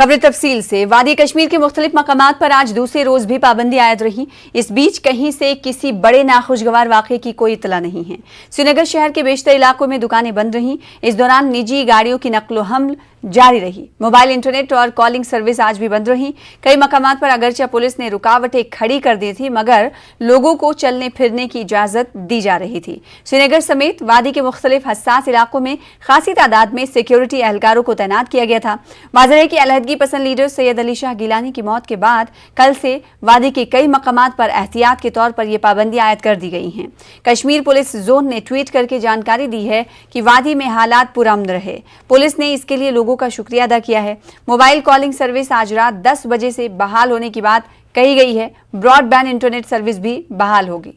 खबरें तफसील से। वादी कश्मीर के मुख्तलिफ मकामात पर आज दूसरे रोज भी पाबंदी आयद रही। इस बीच कहीं से किसी बड़े नाखुशगवार वाक़े की कोई इतला नहीं है। श्रीनगर शहर के बेशतर इलाकों में दुकानें बंद रहीं। इस दौरान निजी गाड़ियों की नकलो हमल जारी रही। मोबाइल इंटरनेट और कॉलिंग सर्विस आज भी बंद रही। कई मकामात पर अगरचे पुलिस ने रुकावटें खड़ी कर दी थी, मगर लोगों को चलने फिरने की इजाजत दी जा रही थी। श्रीनगर समेत वादी के मुख्तलिफ हसास इलाकों में खासी तादाद में सिक्योरिटी एहलकारों को तैनात किया गया था। वाज़ेह है कि अलहदगी पसंद लीडर सैयद अली शाह गिलानी की मौत के बाद कल से वादी के कई मकामात पर एहतियात के तौर पर यह पाबंदी आयद कर दी गई हैं। कश्मीर पुलिस जोन ने ट्वीट करके जानकारी दी है कि वादी में हालात पुरअमन रहे। पुलिस ने इसके लिए लोगों का शुक्रिया अदा किया है। मोबाइल कॉलिंग सर्विस आज रात 10 बजे से बहाल होने की बात कही गई है। ब्रॉडबैंड इंटरनेट सर्विस भी बहाल होगी।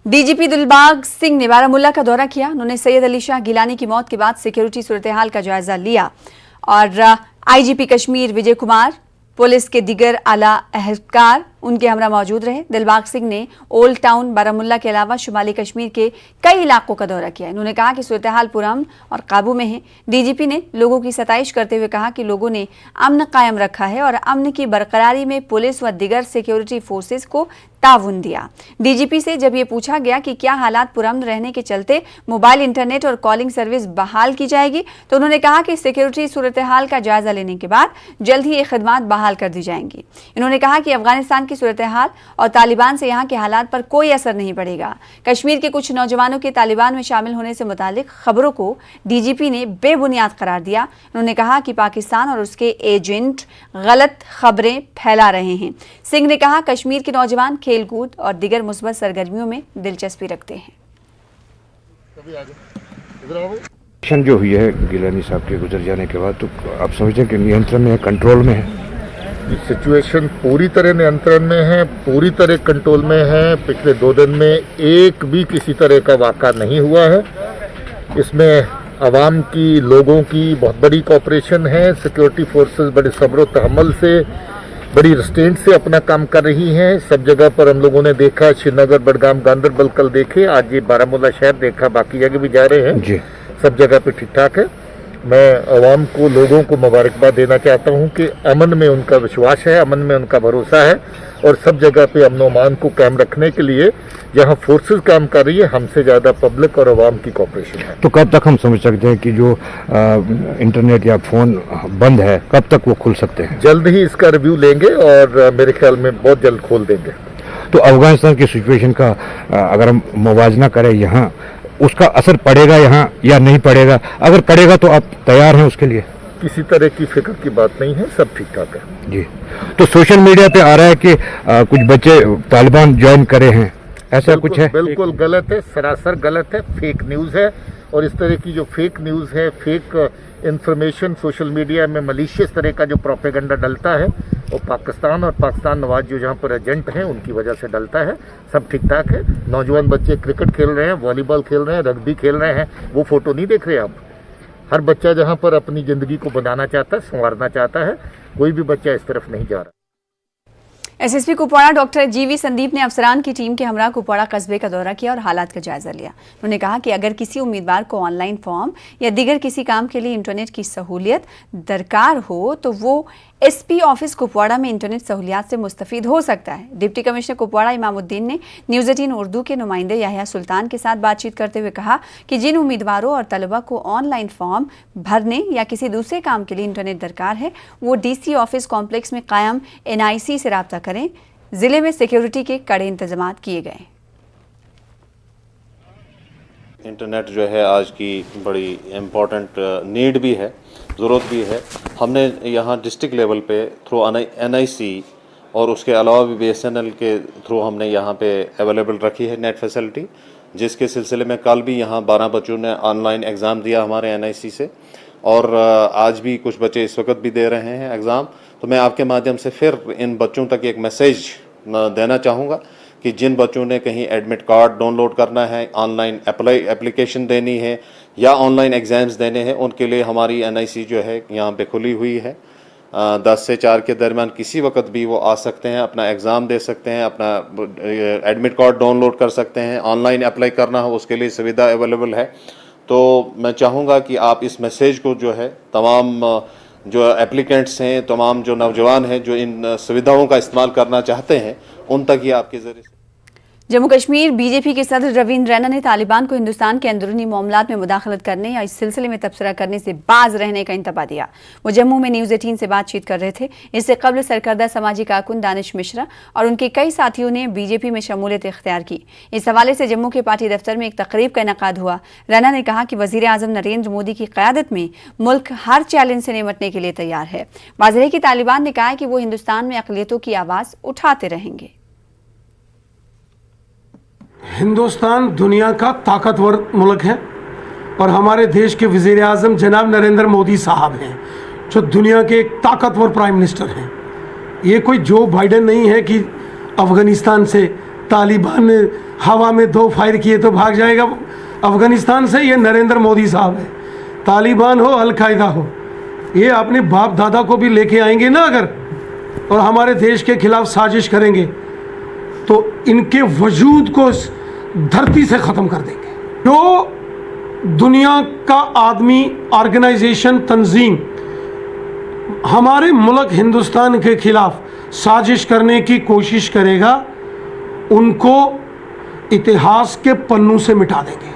डीजीपी दिलबाग सिंह ने बारामुल्ला का दौरा किया। उन्होंने सैयद अली शाह गिलानी की मौत के बाद सिक्योरिटी सूरत हाल का जायजा लिया और आईजीपी कश्मीर विजय कुमार, पुलिस के दिगर आला एहलकार उनके हमरा मौजूद रहे। दिलबाग सिंह ने ओल्ड टाउन बारामुल्ला के अलावा शुमाली कश्मीर के कई इलाकों का दौरा किया। उन्होंने कहा कि सूरत हाल पुरअमन और काबू में है। डीजीपी ने लोगों की सताइश करते हुए कहा कि लोगों ने अमन कायम रखा है और अमन की बरकरारी में पुलिस व दिगर सिक्योरिटी फोर्सेस को ताउन दिया। डीजीपी से जब ये पूछा गया कि क्या हालात पुरअमन रहने के चलते मोबाइल इंटरनेट और कॉलिंग सर्विस बहाल की जाएगी, तो उन्होंने कहा कि सिक्योरिटी सूरत हाल का जायजा लेने के बाद जल्द ही ये खिदमात बहाल कर दी जाएंगी। इन्होंने कहा कि अफगानिस्तान की सूरत हाल और तालिबान से यहाँ के हालात पर कोई असर नहीं पड़ेगा। कश्मीर के कुछ नौजवानों के तालिबान में शामिल होने से मुतालिक खबरों को डीजीपी ने बेबुनियाद करार दिया। उन्होंने कहा कि पाकिस्तान और उसके एजेंट गलत खबरें फैला रहे हैं। सिंह ने कहा कश्मीर के नौजवान खेलकूद और दिगर मुस्बत सरगर्मियों में दिलचस्पी रखते हैं। जो हुई है गिलानी साहब के गुजर जाने के बाद, तो आप समझते हैं कि नियंत्रण में है, कंट्रोल में है? सिचुएशन पूरी तरह नियंत्रण में है, पूरी तरह कंट्रोल में है। पिछले 2 दिन में एक भी किसी तरह का वाक़ा नहीं हुआ है। इसमें आवाम की, लोगों की बहुत बड़ी कोऑपरेशन है। सिक्योरिटी फोर्सेस बड़े सब्र तहम्मुल से, बड़ी रिस्ट्रेंट से अपना काम कर रही हैं। सब जगह पर हम लोगों ने देखा, श्रीनगर, बडगाम, गांदरबल कल देखे, आज ये बारामुल्ला शहर देखा, बाकी जगह भी जा रहे हैं जी। सब जगह पे ठीक ठाक है। मैं आवाम को, लोगों को मुबारकबाद देना चाहता हूं कि अमन में उनका विश्वास है, अमन में उनका भरोसा है और सब जगह पे अमन अमान को कायम रखने के लिए जहां फोर्सेस काम कर रही है, हमसे ज़्यादा पब्लिक और आवाम की कोऑपरेशन है। तो कब तक हम समझ सकते हैं कि जो इंटरनेट या फ़ोन बंद है, कब तक वो खुल सकते हैं? जल्द ही इसका रिव्यू लेंगे और मेरे ख्याल में बहुत जल्द खोल देंगे। तो अफगानिस्तान की सिचुएशन का अगर हम मुवाजना करें यहाँ, उसका असर पड़ेगा यहाँ या नहीं पड़ेगा? अगर पड़ेगा तो आप तैयार हैं उसके लिए? किसी तरह की फिक्र की बात नहीं है, सब ठीक ठाक है जी। तो सोशल मीडिया पे आ रहा है कि कुछ बच्चे तालिबान ज्वाइन करे हैं, ऐसा कुछ है? बिल्कुल गलत है, सरासर गलत है, फेक न्यूज़ है। और इस तरह की जो फेक न्यूज़ है, फेक इंफॉर्मेशन सोशल मीडिया में मलीशियस तरह का जो प्रोपेगेंडा डलता है, वो पाकिस्तान और पाकिस्तान नवाज जो जहाँ पर एजेंट हैं उनकी वजह से डलता है। सब ठीक ठाक है। नौजवान बच्चे क्रिकेट खेल रहे हैं, वॉलीबॉल खेल रहे हैं, रग्बी खेल रहे हैं, वो फोटो नहीं देख रहे आप? हर बच्चा जहाँ पर अपनी ज़िंदगी को बनाना चाहता है, संवारना चाहता है, कोई भी बच्चा इस तरफ नहीं जा रहा। एसएसपी कुपवाड़ा डॉक्टर जीवी संदीप ने अफसरान की टीम के हमरा कुपवाड़ा कस्बे का दौरा किया और हालात का जायजा लिया। उन्होंने कहा कि अगर किसी उम्मीदवार को ऑनलाइन फॉर्म या दीगर किसी काम के लिए इंटरनेट की सहूलियत दरकार हो तो वो एसपी ऑफिस कुपवाड़ा में इंटरनेट सहूलियात से मुस्तफीद हो सकता है। डिप्टी कमिश्नर कुपवाड़ा इमामुद्दीन ने न्यूज़ 18 उर्दू के नुमाइंदे याहिया सुल्तान के साथ बातचीत करते हुए कहा कि जिन उम्मीदवारों और तलबा को ऑनलाइन फॉर्म भरने या किसी दूसरे काम के लिए इंटरनेट दरकार है, वो डीसी ऑफिस कॉम्प्लेक्स में कायम एनआईसी से रब्ता करें। जिले में सिक्योरिटी के कड़े इंतजाम किए गए। इंटरनेट जो है आज की बड़ी इम्पोर्टेंट नीड भी है, ज़रूरत भी है। हमने यहाँ डिस्ट्रिक्ट लेवल पे थ्रू एनआईसी और उसके अलावा भी बीएसएनएल के थ्रू हमने यहाँ पे अवेलेबल रखी है नेट फैसिलिटी, जिसके सिलसिले में कल भी यहाँ 12 बच्चों ने ऑनलाइन एग्ज़ाम दिया हमारे एनआईसी से और आज भी कुछ बच्चे इस वक्त भी दे रहे हैं एग्ज़ाम। तो मैं आपके माध्यम से फिर इन बच्चों तक एक मैसेज देना चाहूँगा कि जिन बच्चों ने कहीं एडमिट कार्ड डाउनलोड करना है, ऑनलाइन एप्लीकेशन देनी है या ऑनलाइन एग्ज़ाम्स देने हैं, उनके लिए हमारी एनआईसी जो है यहाँ पे खुली हुई है। 10 से 4 के दरमियान किसी वक्त भी वो आ सकते हैं, अपना एग्ज़ाम दे सकते हैं, अपना एडमिट कार्ड डाउनलोड कर सकते हैं, ऑनलाइन अप्लाई करना हो उसके लिए सुविधा अवेलेबल है। तो मैं चाहूँगा कि आप इस मैसेज को जो है तमाम जो एप्लीकेंट्स हैं, तमाम जो नौजवान हैं जो इन सुविधाओं का इस्तेमाल करना चाहते हैं, उन तक ये आपके ज़रिए से। जम्मू कश्मीर बीजेपी के सदर रवींद्र रैना ने तालिबान को हिंदुस्तान के अंदरूनी मामलात में मुदाखलत करने या इस सिलसिले में तबसरा करने से बाज रहने का इंतबा दिया। वो जम्मू में न्यूज़ 18 से बातचीत कर रहे थे। इससे कबल सरकर्दा समाजी कारकुन दानिश मिश्रा और उनके कई साथियों ने बीजेपी में शमूलियत इख्तियार की। इस हवाले से जम्मू के पार्टी दफ्तर में एक तकरीब का इनेकाद हुआ। रैना ने कहा कि वज़ीर आज़म नरेंद्र मोदी की क़यादत में मुल्क हर चैलेंज से निपटने के लिए तैयार है। वाज़ेह है कि तालिबान ने कहा है कि वो हिंदुस्तान में अक़लियतों की आवाज़ उठाते रहेंगे। हिंदुस्तान दुनिया का ताकतवर मुल्क है और हमारे देश के वज़ीर आज़म जनाब नरेंद्र मोदी साहब हैं, जो दुनिया के एक ताकतवर प्राइम मिनिस्टर हैं। ये कोई जो बाइडेन नहीं है कि अफ़गानिस्तान से तालिबान ने हवा में 2 फायर किए तो भाग जाएगा अफ़गानिस्तान से। ये नरेंद्र मोदी साहब है। तालिबान हो, अलकायदा हो, ये अपने बाप दादा को भी लेके आएंगे ना अगर, और हमारे देश के खिलाफ साजिश करेंगे तो इनके वजूद को धरती से ख़त्म कर देंगे। जो दुनिया का आदमी, ऑर्गेनाइजेशन, तंजीम हमारे मुल्क हिंदुस्तान के खिलाफ साजिश करने की कोशिश करेगा, उनको इतिहास के पन्नों से मिटा देंगे।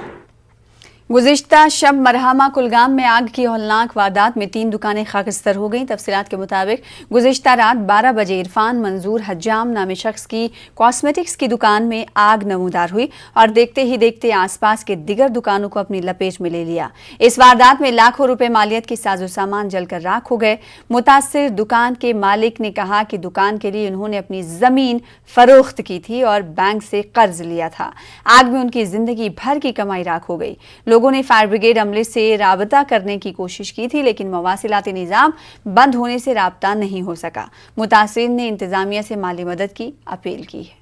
गुज़िश्ता शब मरहमा कुलगाम में आग की हौलनाक वारदात में 3 दुकानें खाकस्तर हो गईं। तफसीलात के मुताबिक गुज़िश्ता रात 12 बजे इरफान मंजूर हज्जाम नामी शख्स की कॉस्मेटिक्स की दुकान में आग नमूदार हुई और देखते ही देखते आसपास के दिगर दुकानों को अपनी लपेट में ले लिया। इस वारदात में लाखों रुपए मालियत के साजो सामान जलकर राख हो गए। मुतासिर दुकान के मालिक ने कहा कि दुकान के लिए उन्होंने अपनी ज़मीन फरोख्त की थी और बैंक से कर्ज लिया था। आग में उनकी जिंदगी भर की कमाई राख हो गई। लोगों ने फायर ब्रिगेड अमले से राबता करने की कोशिश की थी, लेकिन मवासिलाती निज़ाम बंद होने से राबता नहीं हो सका। मुतासिर ने इंतजामिया से माली मदद की अपील की है।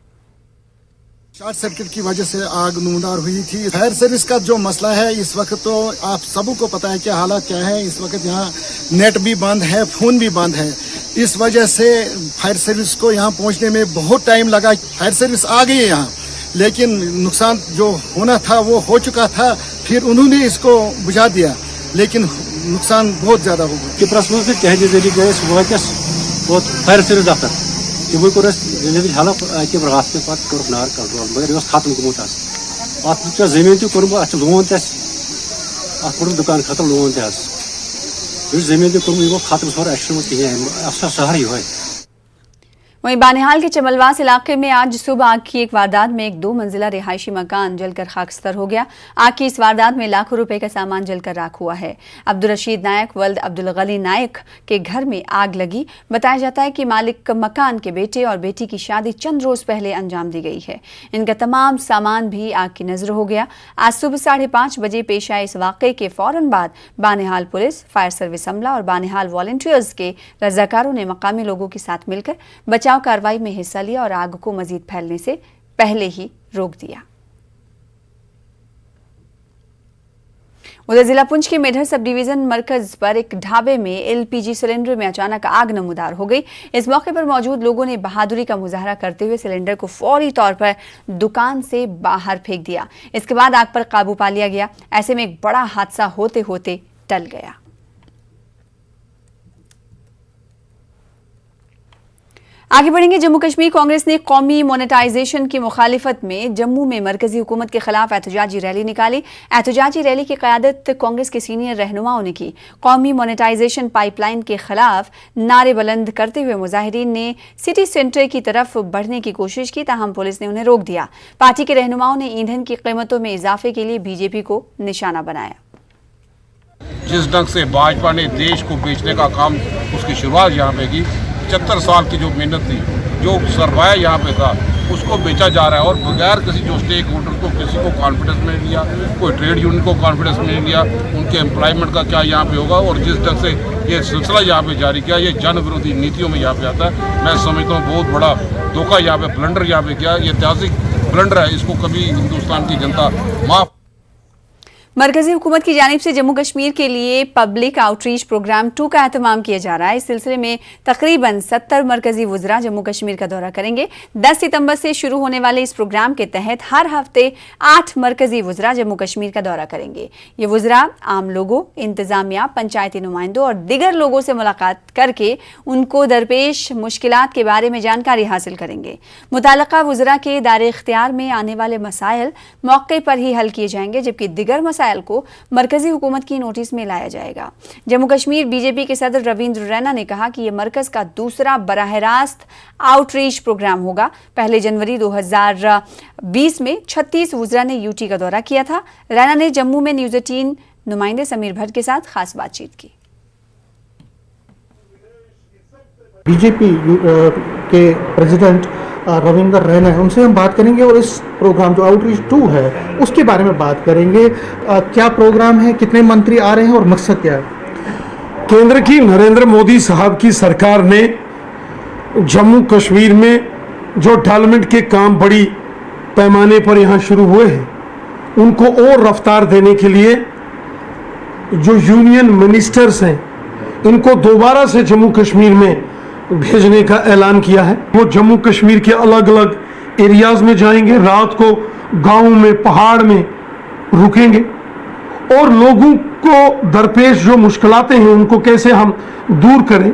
शॉर्ट सर्किट की वजह से आग नमूदार हुई थी। फायर सर्विस का जो मसला है इस वक्त, तो आप सबको पता है कि हालात क्या है। इस वक्त यहाँ नेट भी बंद है, फोन भी बंद है। इस वजह से फायर सर्विस को यहाँ पहुँचने में बहुत टाइम लगा। फायर सर्विस आ गई है यहाँ, लेकिन नुकसान जो होना था वो हो चुका था। फिर उन्होंने इसको बुझा दिया, लेकिन नुकसान बहुत ज्यादा हो गया। किप्रस में तहजीब गए फायर सर्विस दफ्तर तमो कोर हेल्प अके रात पे पत कोर नार कंट्रोल, मगर यह खत्म गोमुत अत जमीन तुम कोर्म अत लोन तुम दुकान खत्म लोन तह जमीन तुम गो खत्म सोर कहें शहर ये। वहीं बानिहाल के चमलवास इलाके में आज सुबह आग की एक वारदात में एक 2 मंजिला रिहायशी मकान जलकर खाकस्तर हो गया। आग की इस वारदात में लाखों रुपए का सामान जलकर राख हुआ है। अब्दुल रशीद नायक वल्द अब्दुल गनी नायक के घर में आग लगी। बताया जाता है कि मालिक मकान के बेटे और बेटी की शादी चंद रोज पहले अंजाम दी गई है। इनका तमाम सामान भी आग की नजर हो गया। आज सुबह 5:30 बजे पेश आए इस वाकये के फौरन बाद बानिहाल पुलिस, फायर सर्विस अमला और बानिहाल वॉलंटियर्स के रजाकारों ने मकामी लोगों के साथ मिलकर बचाव कार्रवाई में हिस्सा लिया और आग को मजीद फैलने से पहले ही रोक दिया। उधर जिला पुंछ के मेढर सब डिवीजन मरकज पर एक ढाबे में एलपीजी सिलेंडर में अचानक आग नमूदार हो गई। इस मौके पर मौजूद लोगों ने बहादुरी का मुजाहरा करते हुए सिलेंडर को फौरी तौर पर दुकान से बाहर फेंक दिया। इसके बाद आग पर काबू पा लिया गया। ऐसे में एक बड़ा हादसा होते होते टल गया। आगे बढ़ेंगे। जम्मू कश्मीर कांग्रेस ने कौमी मोनेटाइजेशन की मुखालिफत में जम्मू में मरकजी हुकूमत के खिलाफ एहतजाजी रैली निकाली। एहतजाजी रैली की क़यादत कांग्रेस के सीनियर रहनुमाओं ने की। कौमी मोनेटाइजेशन पाइपलाइन के खिलाफ नारे बुलंद करते हुए मुजाहिरीन ने सिटी सेंटर की तरफ बढ़ने की कोशिश की, ताहम पुलिस ने उन्हें रोक दिया। पार्टी के रहनुमाओं ने ईंधन की कीमतों में इजाफे के लिए बीजेपी को निशाना बनाया। जिस ढंग से भाजपा ने देश को बेचने का काम, उसकी शुरुआत यहाँ पे की, 75 साल की जो मेहनत थी, जो सरमाया यहाँ पे था, उसको बेचा जा रहा है। और बगैर किसी जो स्टेक होल्डर को, किसी को कॉन्फिडेंस में नहीं लिया, कोई ट्रेड यूनियन को कॉन्फिडेंस में नहीं लिया, उनके एम्प्लॉयमेंट का क्या यहाँ पे होगा। और जिस ढंग से ये सिलसिला यहाँ पे जारी किया, ये जन विरोधी नीतियों में यहाँ पे आता है। मैं समझता हूँ बहुत बड़ा धोखा यहाँ पे, ब्लंडर यहाँ पे किया। ये ऐतिहासिक ब्लंडर है, इसको कभी हिंदुस्तान की जनता माफ। मरकजी हुकूमत की जानिब से जम्मू कश्मीर के लिए पब्लिक आउटरीच प्रोग्राम 2 का एहतमाम किया जा रहा है। इस सिलसिले में तकरीबन 70 मरकजी वुज़रा जम्मू कश्मीर का दौरा करेंगे। 10 सितंबर से शुरू होने वाले इस प्रोग्राम के तहत हर हफ्ते 8 मरकजी वुज़रा जम्मू कश्मीर का दौरा करेंगे। ये वुज़रा आम लोगों, इंतजामिया, पंचायती नुमाइंदों और दीगर लोगों से मुलाकात करके उनको दरपेश मुश्किलात के बारे में जानकारी हासिल करेंगे। मुताल्लिका वुज़रा के दायरे इख्तियार में आने वाले मसाइल मौके पर ही हल किए जाएंगे, जबकि दीगर मसाइल को मरकजी हुकूमत की नोटिस में लाया जाएगा। जम्मू कश्मीर बीजेपी के सदर रविंद्र रैना ने कहा कि यह मरकज का दूसरा बराह रास्त आउटरीच प्रोग्राम होगा। पहले जनवरी 2020 में 36 वुज़रा ने यूटी का दौरा किया था। रैना ने जम्मू में न्यूज़ 18 नुमाइंदे समीर भट्ट के साथ खास बातचीत की। बीजेपी के प्रेसिडेंट रविंद्र रैना है, उनसे हम बात करेंगे और इस प्रोग्राम जो आउटरीच 2 है उसके बारे में बात करेंगे। क्या प्रोग्राम है, कितने मंत्री आ रहे हैं और मकसद क्या है? केंद्र की नरेंद्र मोदी साहब की सरकार ने जम्मू कश्मीर में जो डेवलपमेंट के काम बड़ी पैमाने पर यहाँ शुरू हुए हैं, उनको और रफ्तार देने के लिए जो यूनियन मिनिस्टर्स हैं, इनको दोबारा से जम्मू कश्मीर में भेजने का ऐलान किया है। वो जम्मू कश्मीर के अलग अलग एरियाज में जाएंगे, रात को गांव में, पहाड़ में रुकेंगे और लोगों को दरपेश जो मुश्किलातें हैं उनको कैसे हम दूर करें,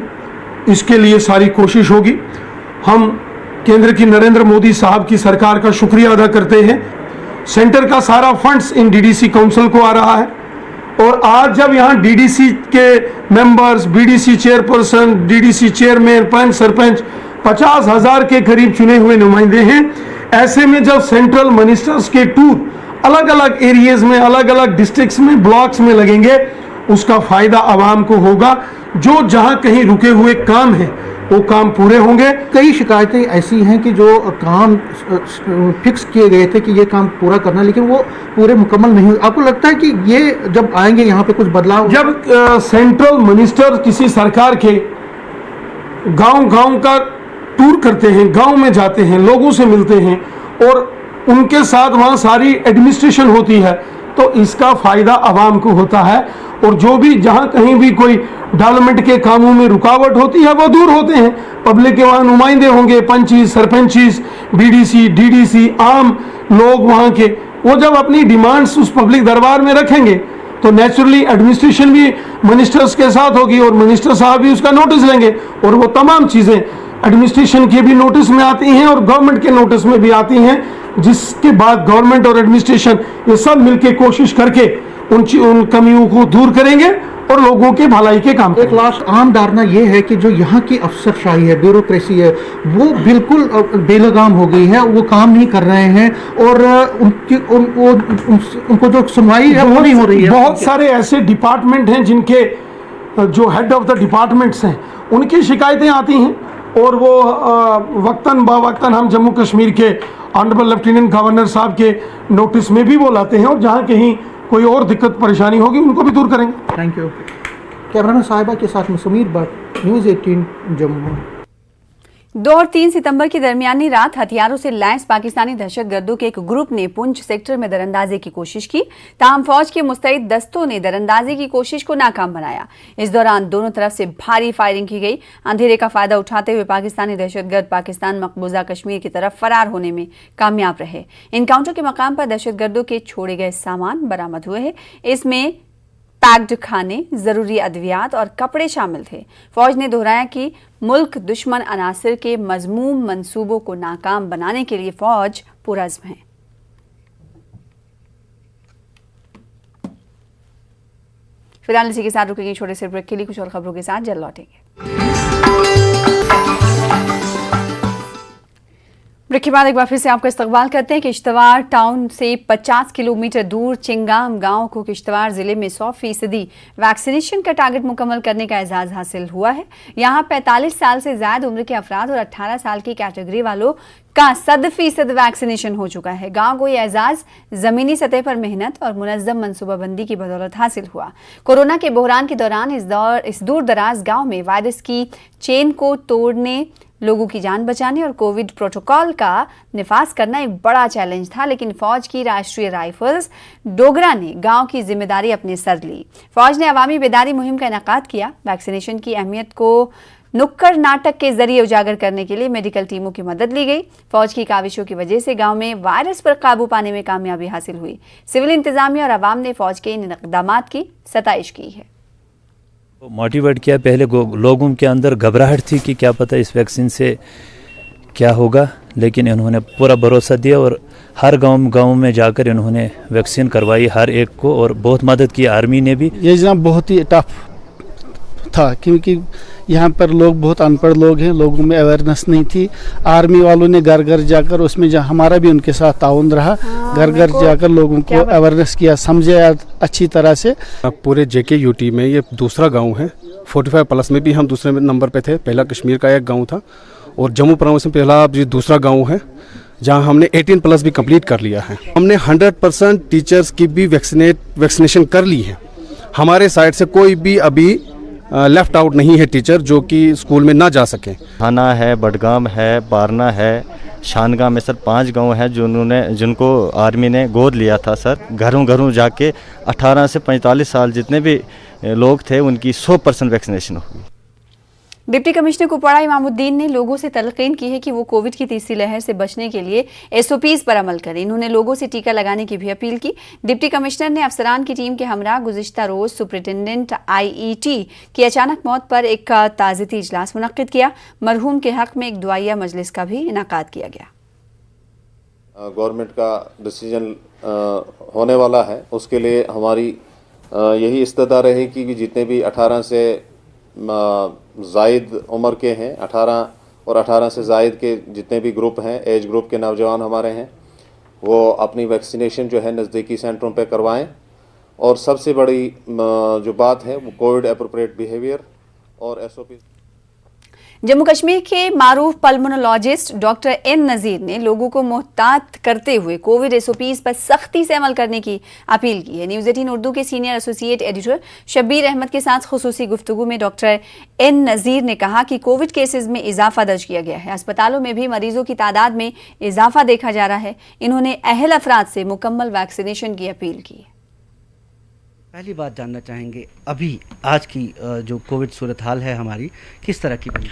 इसके लिए सारी कोशिश होगी। हम केंद्र की नरेंद्र मोदी साहब की सरकार का शुक्रिया अदा करते हैं। सेंटर का सारा फंड्स इन डीडीसी काउंसिल को आ रहा है और आज जब यहाँ डीडीसी के members, BDC chairperson, DDC chairman, panch, sarpanch 50,000 के करीब चुने हुए नुमाइंदे हैं, ऐसे में जब सेंट्रल मिनिस्टर्स के टूर अलग अलग एरियाज में, अलग अलग डिस्ट्रिक्ट्स में, ब्लॉक्स में लगेंगे, उसका फायदा आवाम को होगा। जो जहां कहीं रुके हुए काम हैं वो काम पूरे होंगे। कई शिकायतें ऐसी हैं कि जो काम फिक्स किए गए थे कि ये काम पूरा करना, लेकिन वो पूरे मुकम्मल नहीं हुए। आपको लगता है कि ये जब आएंगे यहाँ पे कुछ बदलाव? जब सेंट्रल मिनिस्टर किसी सरकार के गांव का टूर करते हैं, गांव में जाते हैं, लोगों से मिलते हैं और उनके साथ वहाँ सारी एडमिनिस्ट्रेशन होती है, तो इसका फायदा आवाम को होता है और जो भी जहाँ कहीं भी कोई डेवलपमेंट के कामों में रुकावट होती है वो दूर होते हैं। पब्लिक के वहाँ नुमाइंदे होंगे, पंचीस, सरपंचीस, बीडीसी, डीडीसी, आम लोग वहाँ के, वो जब अपनी डिमांड्स उस पब्लिक दरबार में रखेंगे तो नेचुरली एडमिनिस्ट्रेशन भी मिनिस्टर्स के साथ होगी और मिनिस्टर साहब भी उसका नोटिस लेंगे और वो तमाम चीज़ें एडमिनिस्ट्रेशन के भी नोटिस में आती हैं और गवर्नमेंट के नोटिस में भी आती हैं, जिसके बाद गवर्नमेंट और एडमिनिस्ट्रेशन ये सब मिलकर कोशिश करके उन कमियों को दूर करेंगे और लोगों के भलाई के काम एक लास्ट आम धारणा ये है कि जो यहाँ की अफसरशाही है, ब्यूरोक्रेसी है, वो बिल्कुल बेलगाम हो गई है, वो काम नहीं कर रहे हैं और उनको जो सुनवाई है वो नहीं हो रही है। बहुत सारे ऐसे डिपार्टमेंट हैं जिनके जो हेड ऑफ द डिपार्टमेंट्स हैं उनकी शिकायतें आती हैं और वो वक्तन बावक्तन हम जम्मू कश्मीर के ऑनरेबल लेफ्टिनेंट गवर्नर साहब के नोटिस में भी वो लाते हैं और जहाँ कहीं कोई और दिक्कत परेशानी होगी उनको भी दूर करेंगे। Thank you. कैमरामैन साहिबा के साथ में समीर भट्ट, न्यूज़ 18 जम्मू। 2 और 3 सितंबर की दरमियानी रात हथियारों से लैस पाकिस्तानी दहशतगर्दों के एक ग्रुप ने पुंछ सेक्टर में दरअंदाजी की कोशिश की। ताहम फौज के मुस्तैद दस्तों ने दरअंदाजी की कोशिश को नाकाम बनाया। इस दौरान दोनों तरफ से भारी फायरिंग की गई। अंधेरे का फायदा उठाते हुए पाकिस्तानी दहशतगर्द पाकिस्तान मकबूजा कश्मीर की तरफ फरार होने में कामयाब रहे। इनकाउंटर के मकाम पर दहशतगर्दों के छोड़े गए सामान बरामद हुए हैं। इसमें पैक्ड खाने, जरूरी अद्वियात और कपड़े शामिल थे। फौज ने दोहराया कि मुल्क दुश्मन अनासिर के मजमूम मंसूबों को नाकाम बनाने के लिए फौज पुरज़्म है। फिलहाल इसी के साथ रुकेंगे छोटे से ब्रेक के लिए। कुछ और खबरों के साथ जल्द लौटेंगे। ब्रेक के बाद एक बार फिर से आपका इस्तकबाल करते हैं। किश्तवाड़ टाउन से 50 किलोमीटर दूर चिंगाम गांव को किश्तवाड़ जिले में 100% वैक्सीनेशन का टारगेट मुकम्मल करने का एजाज हासिल हुआ है। यहां 45 साल से ज्यादा उम्र के अफराद और 18 साल की कैटेगरी वालों का 100% वैक्सीनेशन हो चुका है। गांव को यह एजाज जमीनी सतह पर मेहनत और मुनज़्ज़म मनसूबाबंदी की बदौलत हासिल हुआ। कोरोना के बहरान के दौरान इस दूर दराज गाँव में वायरस की चेन को तोड़ने लोगों की जान बचाने और कोविड प्रोटोकॉल का निफाज करना एक बड़ा चैलेंज था, लेकिन फौज की राष्ट्रीय राइफल्स डोगरा ने गांव की जिम्मेदारी अपने सर ली। फौज ने अवामी बेदारी मुहिम का इनेकाद किया। वैक्सीनेशन की अहमियत को नुक्कड़ नाटक के जरिए उजागर करने के लिए मेडिकल टीमों की मदद ली गई। फौज की काविशों की वजह से गांव में वायरस पर काबू पाने में कामयाबी हासिल हुई। सिविल इंतजामिया और अवाम ने फौज के इन इक़दामात की सताइश की है। मोटिवेट किया। पहले लोगों के अंदर घबराहट थी कि क्या पता इस वैक्सीन से क्या होगा, लेकिन इन्होंने पूरा भरोसा दिया और हर गांव में जाकर इन्होंने वैक्सीन करवाई हर एक को, और बहुत मदद की आर्मी ने भी। ये जनाब बहुत ही टफ था क्योंकि यहाँ पर लोग बहुत अनपढ़ लोग हैं, लोगों में अवेयरनेस नहीं थी। आर्मी वालों ने घर घर जाकर, उसमें हमारा भी उनके साथ ताउन रहा, घर घर जाकर लोगों को अवेयरनेस किया, समझाया अच्छी तरह से। पूरे जेके यूटी में ये दूसरा गांव है। 45 प्लस में भी हम दूसरे नंबर पे थे। पहला कश्मीर का एक गांव था और जम्मू प्रांत में पहला ये दूसरा गांव है जहां हमने 18 प्लस भी कंप्लीट कर लिया है। हमने 100% टीचर्स की भी वैक्सीनेशन कर ली है। हमारे साइड से कोई भी अभी लेफ्ट आउट नहीं है टीचर जो कि स्कूल में ना जा सके। थाना है, बडगाम है, बारना है, शानगांव में सर 5 गांव हैं जिनको आर्मी ने गोद लिया था सर। घरों घरों जाके 18 से 45 साल जितने भी लोग थे उनकी 100% वैक्सीनेशन हुई। डिप्टी कमिश्नर कुपवाड़ा इमामुद्दीन ने लोगों से तलकीन की है कि वो कोविड की तीसरी लहर से बचने के लिए SOPs पर अमल करें। इन्होंने लोगों से टीका लगाने की भी अपील की। डिप्टी कमिश्नर ने अफसरान की टीम के हमरा गुज़िश्ता रोज सुपरिटेंडेंट IET की अचानक मौत पर एक ताज़ियती इजलास मुनक्किद किया। मरहूम के हक में एक दुआया मजलिस का भी इनेकाद किया गया। गवर्नमेंट का डिसीजन होने वाला है, उसके लिए हमारी यही इस्तदा रहेगी कि जितने भी 18 से जायद उम्र के हैं, 18 और 18 से जायद के जितने भी ग्रुप हैं, एज ग्रुप के नौजवान हमारे हैं, वो अपनी वैक्सीनेशन जो है नज़दीकी सेंटरों पे करवाएं। और सबसे बड़ी जो बात है वो कोविड एप्रोप्रिएट बिहेवियर और SOP। जम्मू कश्मीर के मारूफ पल्मोनोलॉजिस्ट डॉक्टर N नज़ीर ने लोगों को मोहतात करते हुए कोविड SOPs पर सख्ती से अमल करने की अपील की है। न्यूज़ 18 उर्दू के senior associate editor Shabbir Ahmad के साथ खुसूसी गुफ्तगू में डॉक्टर N नज़ीर ने कहा कि कोविड केसेस में इजाफा दर्ज किया गया है। अस्पतालों में भी मरीजों की तादाद में इजाफा देखा जा रहा है। इन्होंने अहल अफराद से मुकम्मल वैक्सीनेशन की अपील की। पहली बात जानना चाहेंगे, अभी आज की जो कोविड सूरत हाल है हमारी किस तरह की बनी?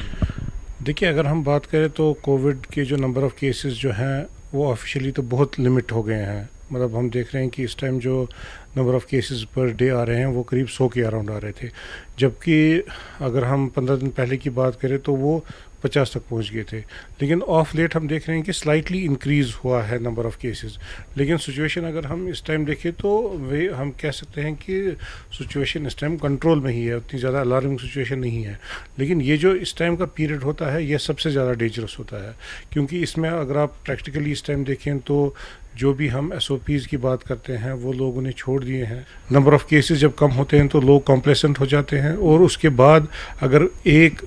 देखिए, अगर हम बात करें तो कोविड के जो नंबर ऑफ़ केसेस जो हैं वो ऑफिशियली तो बहुत लिमिट हो गए हैं। मतलब हम देख रहे हैं कि इस टाइम जो number of cases per day आ रहे हैं वो करीब 100 के अराउंड आ रहे थे, जबकि अगर हम 15 दिन पहले की बात करें तो वो 50 तक पहुंच गए थे। लेकिन ऑफ लेट हम देख रहे हैं कि स्लाइटली इंक्रीज़ हुआ है नंबर ऑफ़ केसेस। लेकिन सिचुएशन अगर हम इस टाइम देखें तो वे हम कह सकते हैं कि सिचुएशन इस टाइम कंट्रोल में ही है, उतनी ज़्यादा अलार्मिंग सिचुएशन नहीं है। लेकिन ये जो इस टाइम का पीरियड होता है ये सबसे ज़्यादा डेंजरस होता है, क्योंकि इसमें अगर आप प्रैक्टिकली इस टाइम देखें तो जो भी हम SOPs की बात करते हैं वो लोगों ने छोड़ दिए हैं। नंबर ऑफ़ केसेस जब कम होते हैं तो लोग कॉम्प्लेसेंट हो जाते हैं, और उसके बाद अगर एक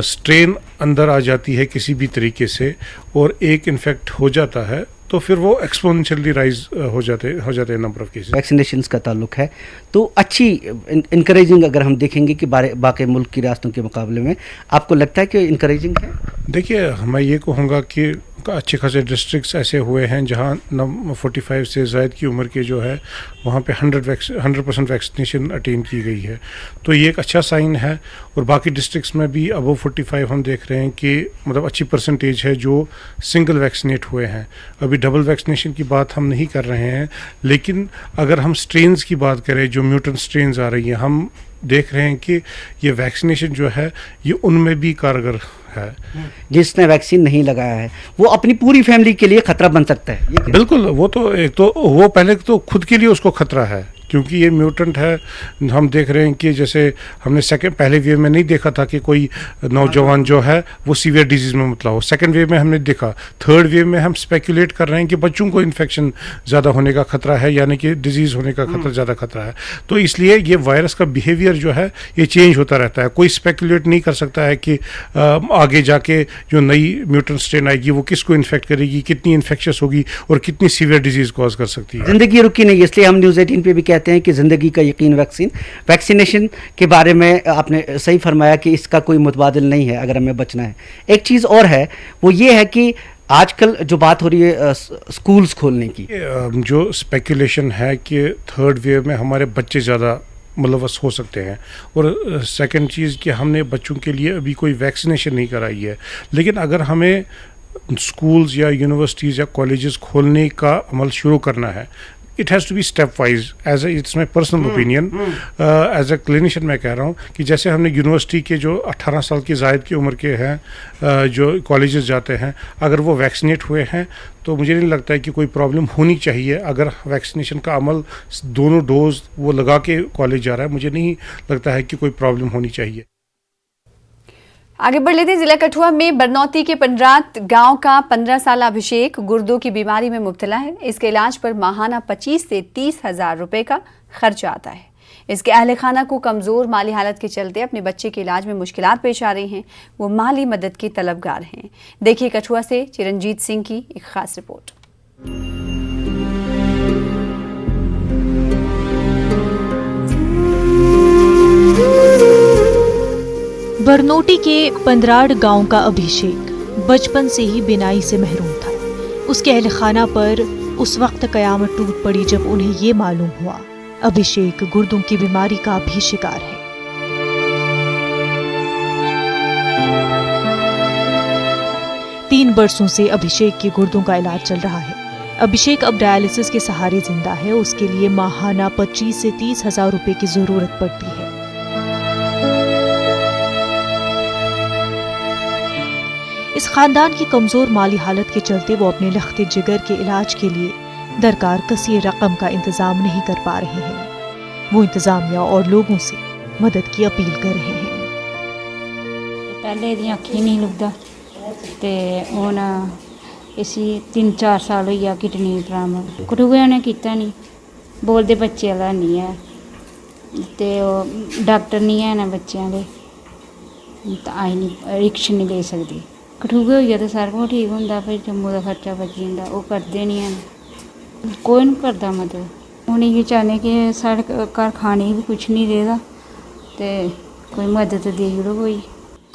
स्ट्रेन अंदर आ जाती है किसी भी तरीके से और एक इन्फेक्ट हो जाता है तो फिर वो एक्सपोनेंशियली राइज हो जाते हैं नंबर ऑफ़ केसेस। वैक्सीनेशंस का ताल्लुक है तो अच्छी इनकरेजिंग अगर हम देखेंगे कि बाकी मुल्क की रियासतों के मुकाबले में, आपको लगता है कि इनकरेजिंग है? देखिए, मैं ये कहूँगा कि अच्छे खासे डिस्ट्रिक्ट्स ऐसे हुए हैं जहाँ 45 से ज़ायद की उम्र के जो है वहाँ पे 100% वैक्सीनेशन अटेन की गई है, तो ये एक अच्छा साइन है। और बाकी डिस्ट्रिक्ट्स में भी अबव 45 हम देख रहे हैं कि मतलब अच्छी परसेंटेज है जो सिंगल वैक्सीनेट हुए हैं। अभी डबल वैक्सीनेशन की बात हम नहीं कर रहे हैं, लेकिन अगर हम स्ट्रेन्स की बात करें, जो म्यूटेंट स्ट्रेन्स आ रही हैं, हम देख रहे हैं कि ये वैक्सीनेशन जो है ये उनमें भी कारगर है। जिसने वैक्सीन नहीं लगाया है वो अपनी पूरी फैमिली के लिए खतरा बन सकता है। बिल्कुल, वो तो एक तो वो पहले तो खुद के लिए उसको खतरा है, क्योंकि ये म्यूटेंट है। हम देख रहे हैं कि जैसे हमने पहले वेव में नहीं देखा था कि कोई नौजवान जो है वो सीवियर डिजीज़ में मुबतला हो। सेकेंड वेव में हमने देखा, थर्ड वेव में हम स्पेकुलेट कर रहे हैं कि बच्चों को इन्फेक्शन ज़्यादा होने का खतरा है, यानी कि डिजीज़ होने का खतरा ज़्यादा खतरा है। तो इसलिए ये वायरस का बिहेवियर जो है ये चेंज होता रहता है। कोई स्पेकुलेट नहीं कर सकता है कि आगे जाके जो नई म्यूटेंट स्ट्रेन आएगी वो किसको इन्फेक्ट करेगी, कितनी इन्फेक्शस होगी और कितनी सीवियर डिजीज़ कॉज कर सकती है। जिंदगी रुकी नहीं, इसलिए हम न्यूज़ 18 पे भी कहते हैं कि ज़िंदगी का यकीन वैक्सीनेशन के बारे में आपने सही फरमाया कि इसका कोई मुतबादिल नहीं है अगर हमें बचना है। एक चीज़ और है, वो ये है कि आजकल जो बात हो रही है स्कूल्स खोलने की, जो स्पेकुलेशन है कि थर्ड वेव में हमारे बच्चे ज़्यादा मुलवस हो सकते हैं, और सेकंड चीज़ कि हमने बच्चों के लिए अभी कोई वैक्सीनेशन नहीं कराई है। लेकिन अगर हमें स्कूल्स या यूनिवर्सिटीज़ या कॉलेजेस खोलने का अमल शुरू करना है, it has to be stepwise. As it's my personal opinion, as a clinician मैं कह रहा हूँ कि जैसे हमने यूनिवर्सिटी के जो 18 साल की ज़ायद की उम्र के हैं जो कॉलेजेस जाते हैं, अगर वो वैक्सीनेट हुए हैं तो मुझे नहीं लगता है कि कोई प्रॉब्लम होनी चाहिए। अगर वैक्सीनेशन का अमल दोनों डोज वो लगा के कॉलेज जा रहा है, मुझे नहीं लगता है कि कोई प्रॉब्लम होनी चाहिए। आगे बढ़ लेते हैं। जिला कठुआ में बरनौती के पंडरात गांव का 15 साल अभिषेक गुर्दों की बीमारी में मुब्तला है। इसके इलाज पर माहाना 25 से 30 हजार रुपए का खर्च आता है। इसके अहले खाना को कमज़ोर माली हालत के चलते अपने बच्चे के इलाज में मुश्किलात पेश आ रही हैं। वो माली मदद की तलबगार हैं। देखिए कठुआ से चिरंजीत सिंह की एक खास रिपोर्ट। बरनोटी के पंदराड़ गांव का अभिषेक बचपन से ही बिनाई से महरूम था। उसके अहल खाना पर उस वक्त कयामत टूट पड़ी जब उन्हें ये मालूम हुआ अभिषेक गुर्दों की बीमारी का भी शिकार है। तीन बरसों से अभिषेक के गुर्दों का इलाज चल रहा है। अभिषेक अब डायलिसिस के सहारे जिंदा है। उसके लिए माहाना 25 से 30 हजार रुपए की जरूरत पड़ती है। इस खानदान की कमजोर माली हालत के चलते वो अपने लख्ते जिगर के इलाज के लिए दरकार कसी रकम का इंतजाम नहीं कर पा रहे हैं। वो इंतजामिया और लोगों से मदद की अपील कर रहे हैं। पहले दी अखी नहीं लगता ते हुन इसी 3-4 साल हो गया किडनी ट्रामा कठुए ने किता नहीं, बोलते बच्चे वाला नहीं है ते डॉक्टर नहीं है ना बच्चों वाले, आई नहीं रिक्श नहीं ले सकती। कठुए हो गया तो सारा कुछ ठीक होंदा, फिर जम्मू का खर्चा बची जंदा, वो करते नहीं हैं, कोई नहीं करता मदद। हम ये चाहते कि साढ़े घर खाने भी कुछ नहीं रेहदा ते कोई मदद दे जुड़ो कोई।